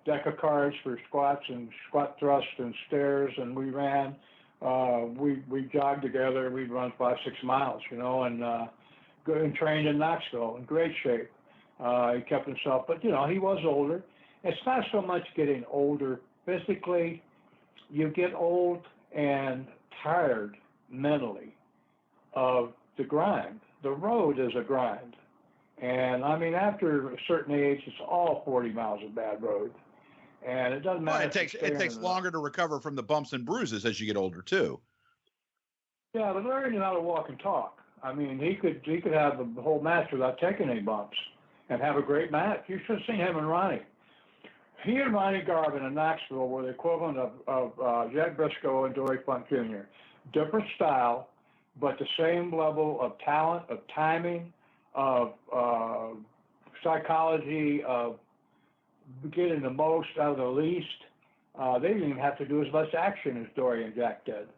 deck of cards for squats and squat thrust and stairs, and we ran. We jogged together. We'd run 5-6 miles, and trained in Knoxville in great shape. He kept himself, but, he was older. It's not so much getting older physically. You get old and tired mentally of the grind. The road is a grind. And, I mean, after a certain age, it's all 40 miles of bad road. And it doesn't matter. Well, it takes longer to recover from the bumps and bruises as you get older too. Yeah, but Larry knew how to walk and talk. I mean, he could have the whole match without taking any bumps and have a great match. You should have seen him and Ronnie. He and Ronnie Garvin in Knoxville were the equivalent of Jack Briscoe and Dory Funk Jr. Different style, but the same level of talent, of timing, of psychology, of getting the most out of the least. They didn't even have to do as much action as Dory and Jack did.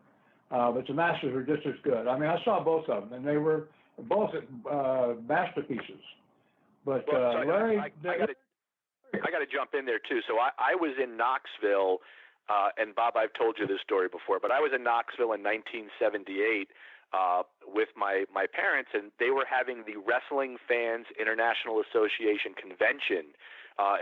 But the masters were just as good. I mean, I saw both of them, and they were both masterpieces. But Larry... I got to jump in there, too. So I was in Knoxville, and Bob, I've told you this story before, but I was in Knoxville in 1978 with my parents, and they were having the Wrestling Fans International Association convention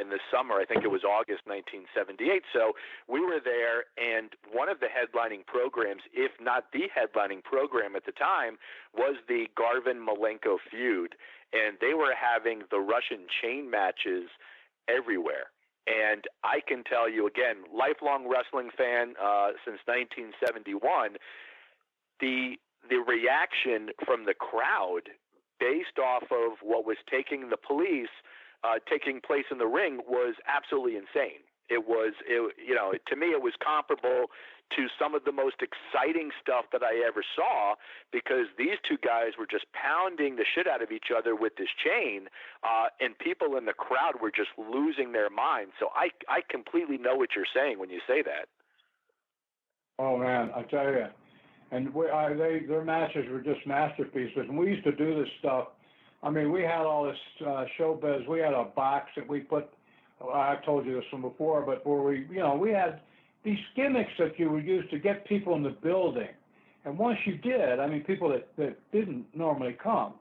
in the summer. I think it was August 1978. So we were there, and one of the headlining programs, if not the headlining program at the time, was the Garvin-Malenko feud, and they were having the Russian chain matches everywhere. And I can tell you, again, lifelong wrestling fan since 1971, the reaction from the crowd based off of what was taking place in the ring was absolutely insane. To me, it was comparable to some of the most exciting stuff that I ever saw, because these two guys were just pounding the shit out of each other with this chain, and people in the crowd were just losing their minds. So I completely know what you're saying when you say that. Oh man, I tell you, and their matches were just masterpieces. And we used to do this stuff. I mean, we had all this showbiz. We had a box that we put. I've told you this one before, but where we had these gimmicks that you would use to get people in the building. And once you did, I mean, people that didn't normally come.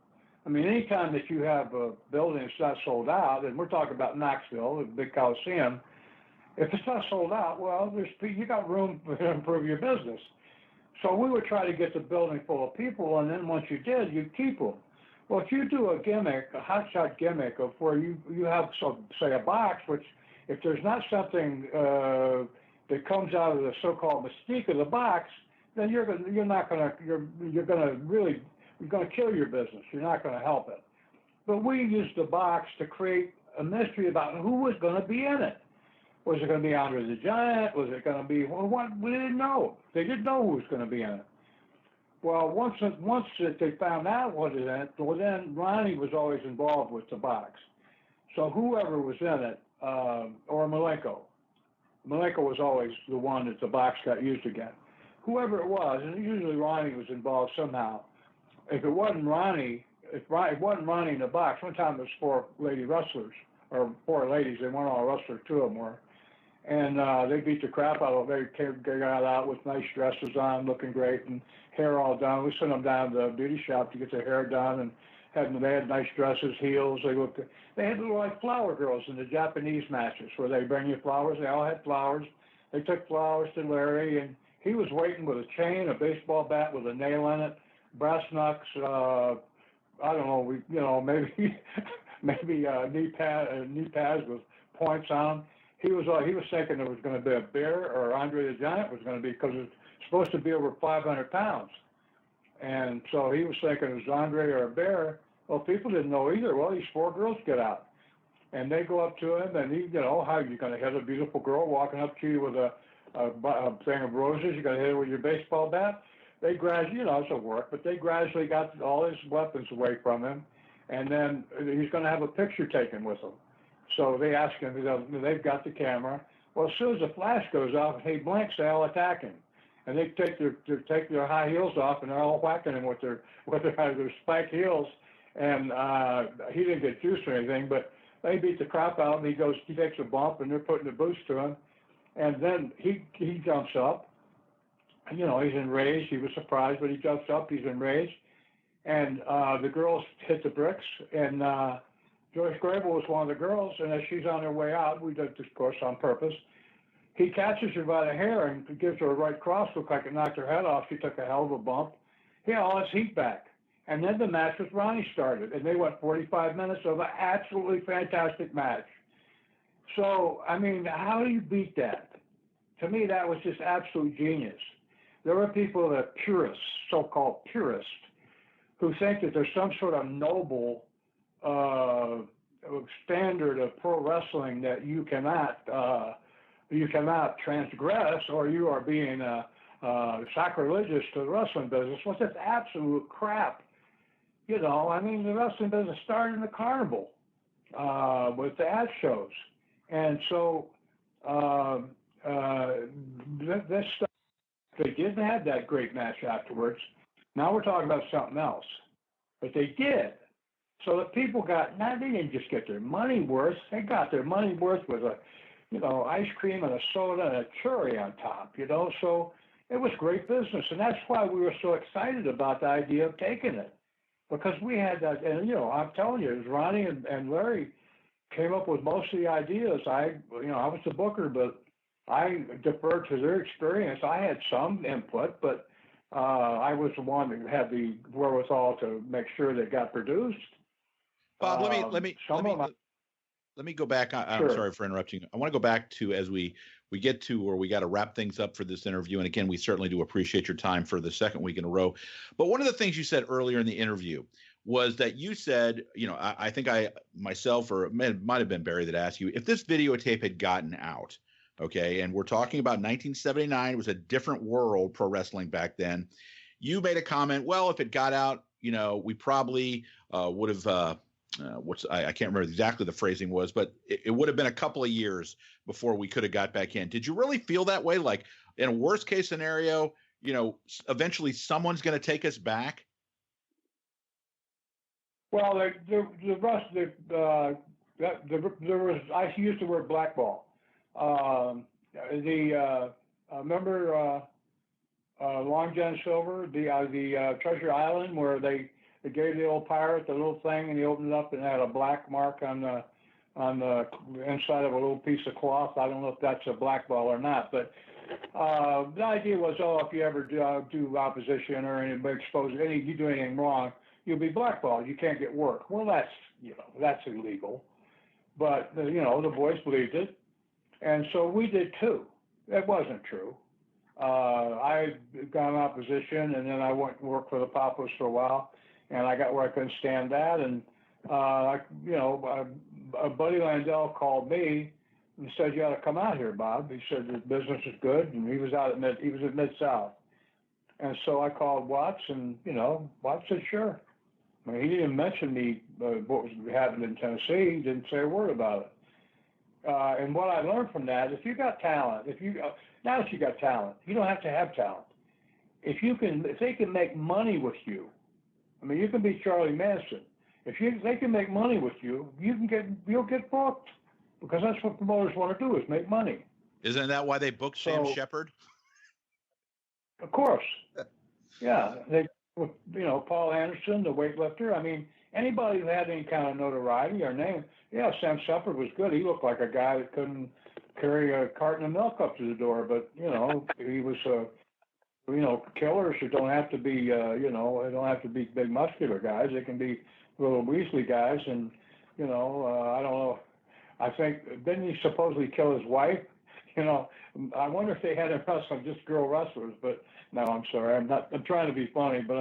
I mean, anytime that you have a building that's not sold out, and we're talking about Knoxville, the big Coliseum, if it's not sold out, well, you got room to improve your business. So we would try to get the building full of people, and then once you did, you'd keep them. Well, if you do a gimmick, a hotshot gimmick of where you have, say, a box, which if there's not something that comes out of the so-called mystique of the box, then you're going to kill your business. You're not going to help it. But we used the box to create a mystery about who was going to be in it. Was it going to be Andre the Giant? Was it going to be what? We didn't know. They didn't know who was going to be in it. Well, once they found out what it was, well, then Ronnie was always involved with the box. So whoever was in it, or Malenko was always the one that the box got used again. Whoever it was, and usually Ronnie was involved somehow. If it wasn't Ronnie, in the box, one time there was 4 lady wrestlers, or 4 ladies. They weren't all wrestlers, 2 of them were. And they beat the crap out of them. They got out with nice dresses on, looking great, and hair all done. We sent them down to the beauty shop to get their hair done, and they had nice dresses, heels. They had little like flower girls in the Japanese matches where they bring you flowers. They all had flowers. They took flowers to Larry, and he was waiting with a chain, a baseball bat with a nail in it, brass knucks. I don't know, maybe knee pads with points on them. He was thinking there was going to be a bear, or Andre the Giant was going to be, because it's supposed to be over 500 pounds. And so he was thinking it was Andre or a bear. Well, people didn't know either. Well, these 4 girls get out, and they go up to him, and he, how are you going to hit a beautiful girl walking up to you with a thing of roses? You're going to hit her with your baseball bat? They gradually, it's a work, but they gradually got all his weapons away from him, and then he's going to have a picture taken with them. So they ask him, they've got the camera. Well, as soon as the flash goes off, he blinks, they all attack him. And they take their high heels off, and they're all whacking him with their spike heels. And he didn't get juiced or anything, but they beat the crap out of him. He takes a bump, and they're putting the boost to him. And then he jumps up. He's enraged. He was surprised, but he jumps up. He's enraged. And the girls hit the bricks, and Joyce Grable was one of the girls, and as she's on her way out, we did this, of course, on purpose, he catches her by the hair and gives her a right cross, looked like it knocked her head off. She took a hell of a bump. He had all his heat back. And then the match with Ronnie started, and they went 45 minutes of an absolutely fantastic match. So, I mean, how do you beat that? To me, that was just absolute genius. There were people that are purists, so-called purists, who think that there's some sort of noble standard of pro wrestling that you cannot transgress, or you are being sacrilegious to the wrestling business. Well, that's absolute crap. I mean, the wrestling business started in the carnival with the ad shows, and so this stuff, they didn't have that great match afterwards. Now we're talking about something else, but they did. So the people they didn't just get their money worth. They got their money worth with ice cream and a soda and a cherry on top, So it was great business. And that's why we were so excited about the idea of taking it. Because we had that, and, I'm telling you, it was Ronnie and Larry came up with most of the ideas. I was the booker, but I deferred to their experience. I had some input, but I was the one that had the wherewithal to make sure they got produced. Bob, let me go back. I'm sorry for interrupting. I want to go back to as we get to where we got to wrap things up for this interview. And again, we certainly do appreciate your time for the second week in a row. But one of the things you said earlier in the interview was that you said, I think myself, or it might have been Barry that asked you, if this videotape had gotten out, okay, and we're talking about 1979, it was a different world, pro wrestling back then. You made a comment, well, if it got out, we probably would have I can't remember exactly the phrasing was, but it would have been a couple of years before we could have got back in. Did you really feel that way? Like, in a worst case scenario, eventually someone's going to take us back? Well, there was, I used the word blackball. Remember Long John Silver, the Treasure Island, where they gave the old pirate the little thing, and he opened it up and had a black mark on the inside of a little piece of cloth. I don't know if that's a blackball or not, but the idea was, if you ever do opposition or you do anything wrong, you'll be blackballed. You can't get work. Well, that's illegal. But the boys believed it, and so we did too. It wasn't true. I got in opposition, and then I went and worked for the Papas for a while, and I got where I couldn't stand that. And Buddy Landell called me and said, "You ought to come out here, Bob." He said the business is good, and he was at Mid-South. And so I called Watts, and Watts said, "Sure." I mean, he didn't mention me what was happening in Tennessee. He didn't say a word about it. And what I learned from that, if you got talent, now that you got talent, you don't have to have talent. If they can make money with you, I mean, you can be Charlie Manson. If they can make money with you, you'll get booked, because that's what promoters want to do, is make money. Isn't that why they booked Sam Shepard? Of course. Yeah, Paul Anderson, the weightlifter. I mean, anybody who had any kind of notoriety or name. Yeah, Sam Shepard was good. He looked like a guy that couldn't carry a carton of milk up to the door, but he was killers who don't have to be they don't have to be big muscular guys. They can be little Weasley guys, and I don't know. I think, didn't he supposedly kill his wife? I wonder if they had him wrestling just girl wrestlers. But no, I'm sorry. I'm trying to be funny, but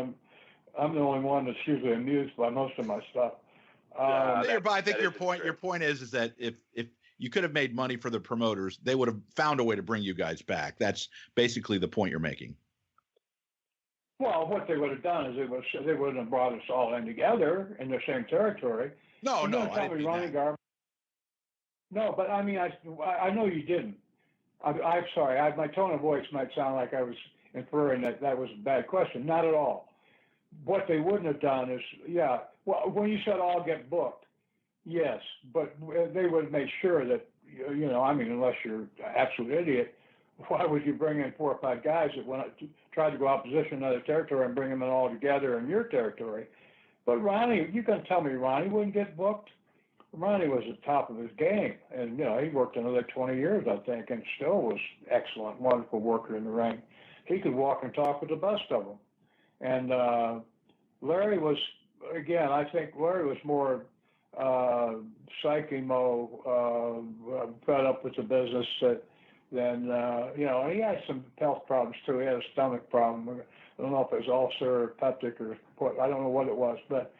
I'm the only one that's usually amused by most of my stuff. I think your point is that if you could have made money for the promoters, they would have found a way to bring you guys back. That's basically the point you're making. Well, what they would have done is they wouldn't have brought us all in together in the same territory. No, I didn't mean that. No, but I mean, I know you didn't. I'm sorry. My tone of voice might sound like I was inferring that was a bad question. Not at all. What they wouldn't have done is, well, when you said all get booked, yes, but they would have made sure that, unless you're an absolute idiot, why would you bring in 4 or 5 guys that tried to go opposition in another territory and bring them in all together in your territory? But Ronnie, you can tell me Ronnie wouldn't get booked? Ronnie was at the top of his game, and he worked another 20 years, I think, and still was excellent, wonderful worker in the ring. He could walk and talk with the best of them. And Larry was, again, I think Larry was more psyche-mo, fed up with the business than, he had some health problems too. He had a stomach problem. I don't know if it was ulcer or peptic or what, I don't know what it was, but,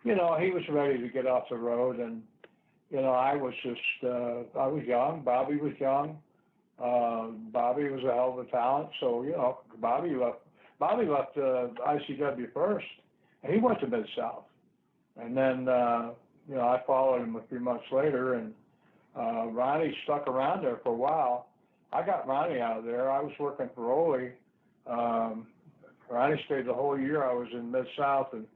he was ready to get off the road. And, I was I was young. Bobby was young. Bobby was a hell of a talent. So, Bobby left ICW first, and he went to Mid-South. And then, I followed him a few months later, and Ronnie stuck around there for a while. I got Ronnie out of there. I was working for Ole. Ronnie stayed the whole year. I was in Mid-South, and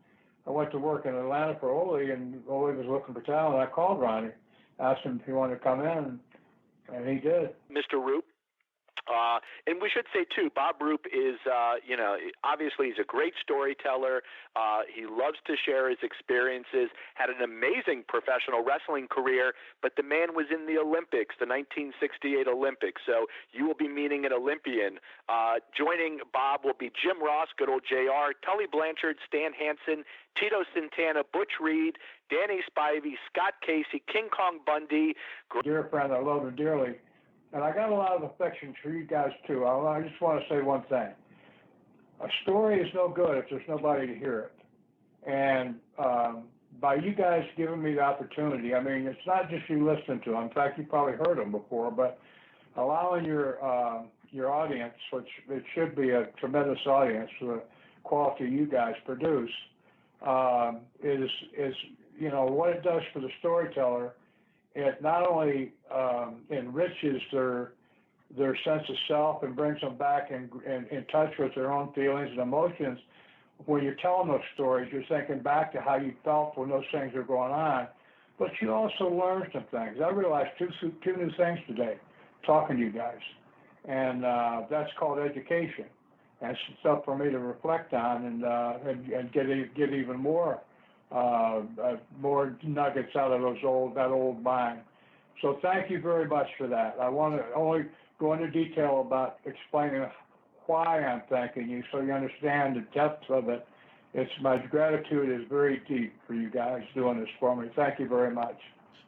I went to work in Atlanta for Ole, and Ole was looking for talent. I called Ronnie, asked him if he wanted to come in, and he did. Mr. Roop. And we should say, too, Bob Roop is, obviously he's a great storyteller. He loves to share his experiences, had an amazing professional wrestling career, but the man was in the Olympics, the 1968 Olympics. So you will be meeting an Olympian. Joining Bob will be Jim Ross, good old JR, Tully Blanchard, Stan Hansen, Tito Santana, Butch Reed, Danny Spivey, Scott Casey, King Kong Bundy. Dear friend, I love him dearly. And I got a lot of affection for you guys, too. I just want to say one thing. A story is no good if there's nobody to hear it. And by you guys giving me the opportunity, I mean, it's not just you listening to them. In fact, you probably heard them before, but allowing your audience, which it should be a tremendous audience for the quality you guys produce, is what it does for the storyteller. It not only enriches their their sense of self and brings them back in touch with their own feelings and emotions. When you're telling those stories, you're thinking back to how you felt when those things were going on, but you also learn some things. I realized two new things today talking to you guys, and that's called education. And it's stuff for me to reflect on and get even more nuggets out of that old mind. So thank you very much for that. I want to only go into detail about explaining why I'm thanking you so you understand the depth of it. My gratitude is very deep for you guys doing this for me. Thank you very much.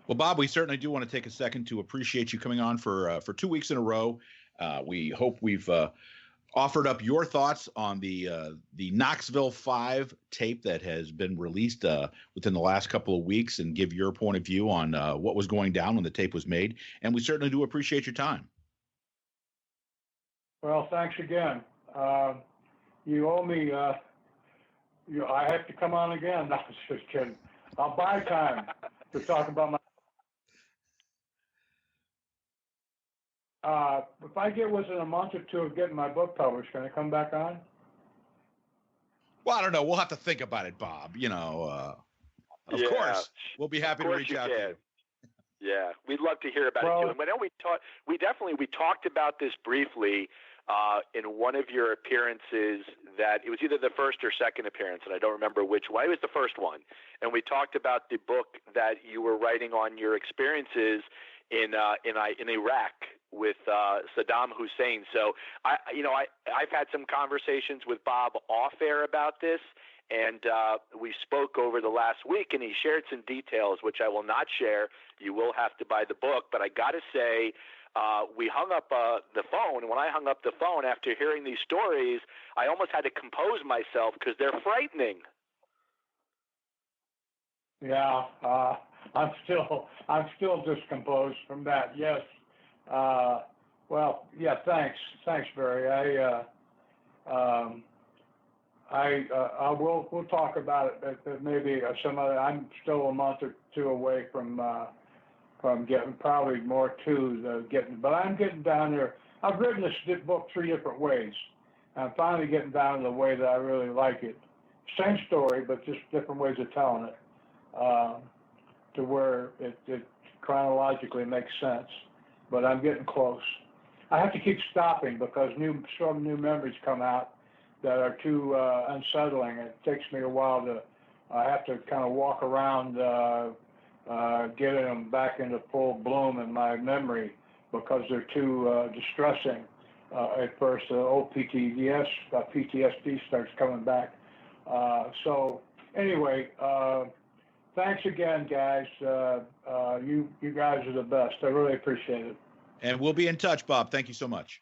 Well, Bob, we certainly do want to take a second to appreciate you coming on for 2 weeks in a row. We hope we've offered up your thoughts on the Knoxville 5 tape that has been released within the last couple of weeks, and give your point of view on what was going down when the tape was made. And we certainly do appreciate your time. Well, thanks again. You owe me. I have to come on again. No, just kidding. I'll buy time to talk about my. If I get within a month or two of getting my book published, can I come back on? Well, I don't know. We'll have to think about it, Bob. Of course, we'll be happy to reach out to you. Yeah, we'd love to hear about it too. And I know we talked about this briefly in one of your appearances. That it was either the first or second appearance, and I don't remember which one. It was the first one, and we talked about the book that you were writing on your experiences in Iraq with Saddam Hussein. So I've had some conversations with Bob off air about this, and we spoke over the last week, and he shared some details which I will not share. You will have to buy the book, but I got to say, we hung up the phone, and when I hung up the phone after hearing these stories, I almost had to compose myself because they're frightening. Yeah, I'm still discomposed from that. Yes. Well, yeah. Thanks, Barry. We'll talk about it. Maybe some other. I'm still a month or two away from getting, probably more too, but I'm getting down there. I've written this book 3 different ways. I'm finally getting down to the way that I really like it. Same story, but just different ways of telling it, to where it chronologically makes sense. But I'm getting close. I have to keep stopping because some new memories come out that are too unsettling. It takes me a while I have to kind of walk around getting them back into full bloom in my memory because they're too distressing. At first, the old PTSD starts coming back. So anyway, thanks again, guys. You guys are the best. I really appreciate it. And we'll be in touch, Bob. Thank you so much.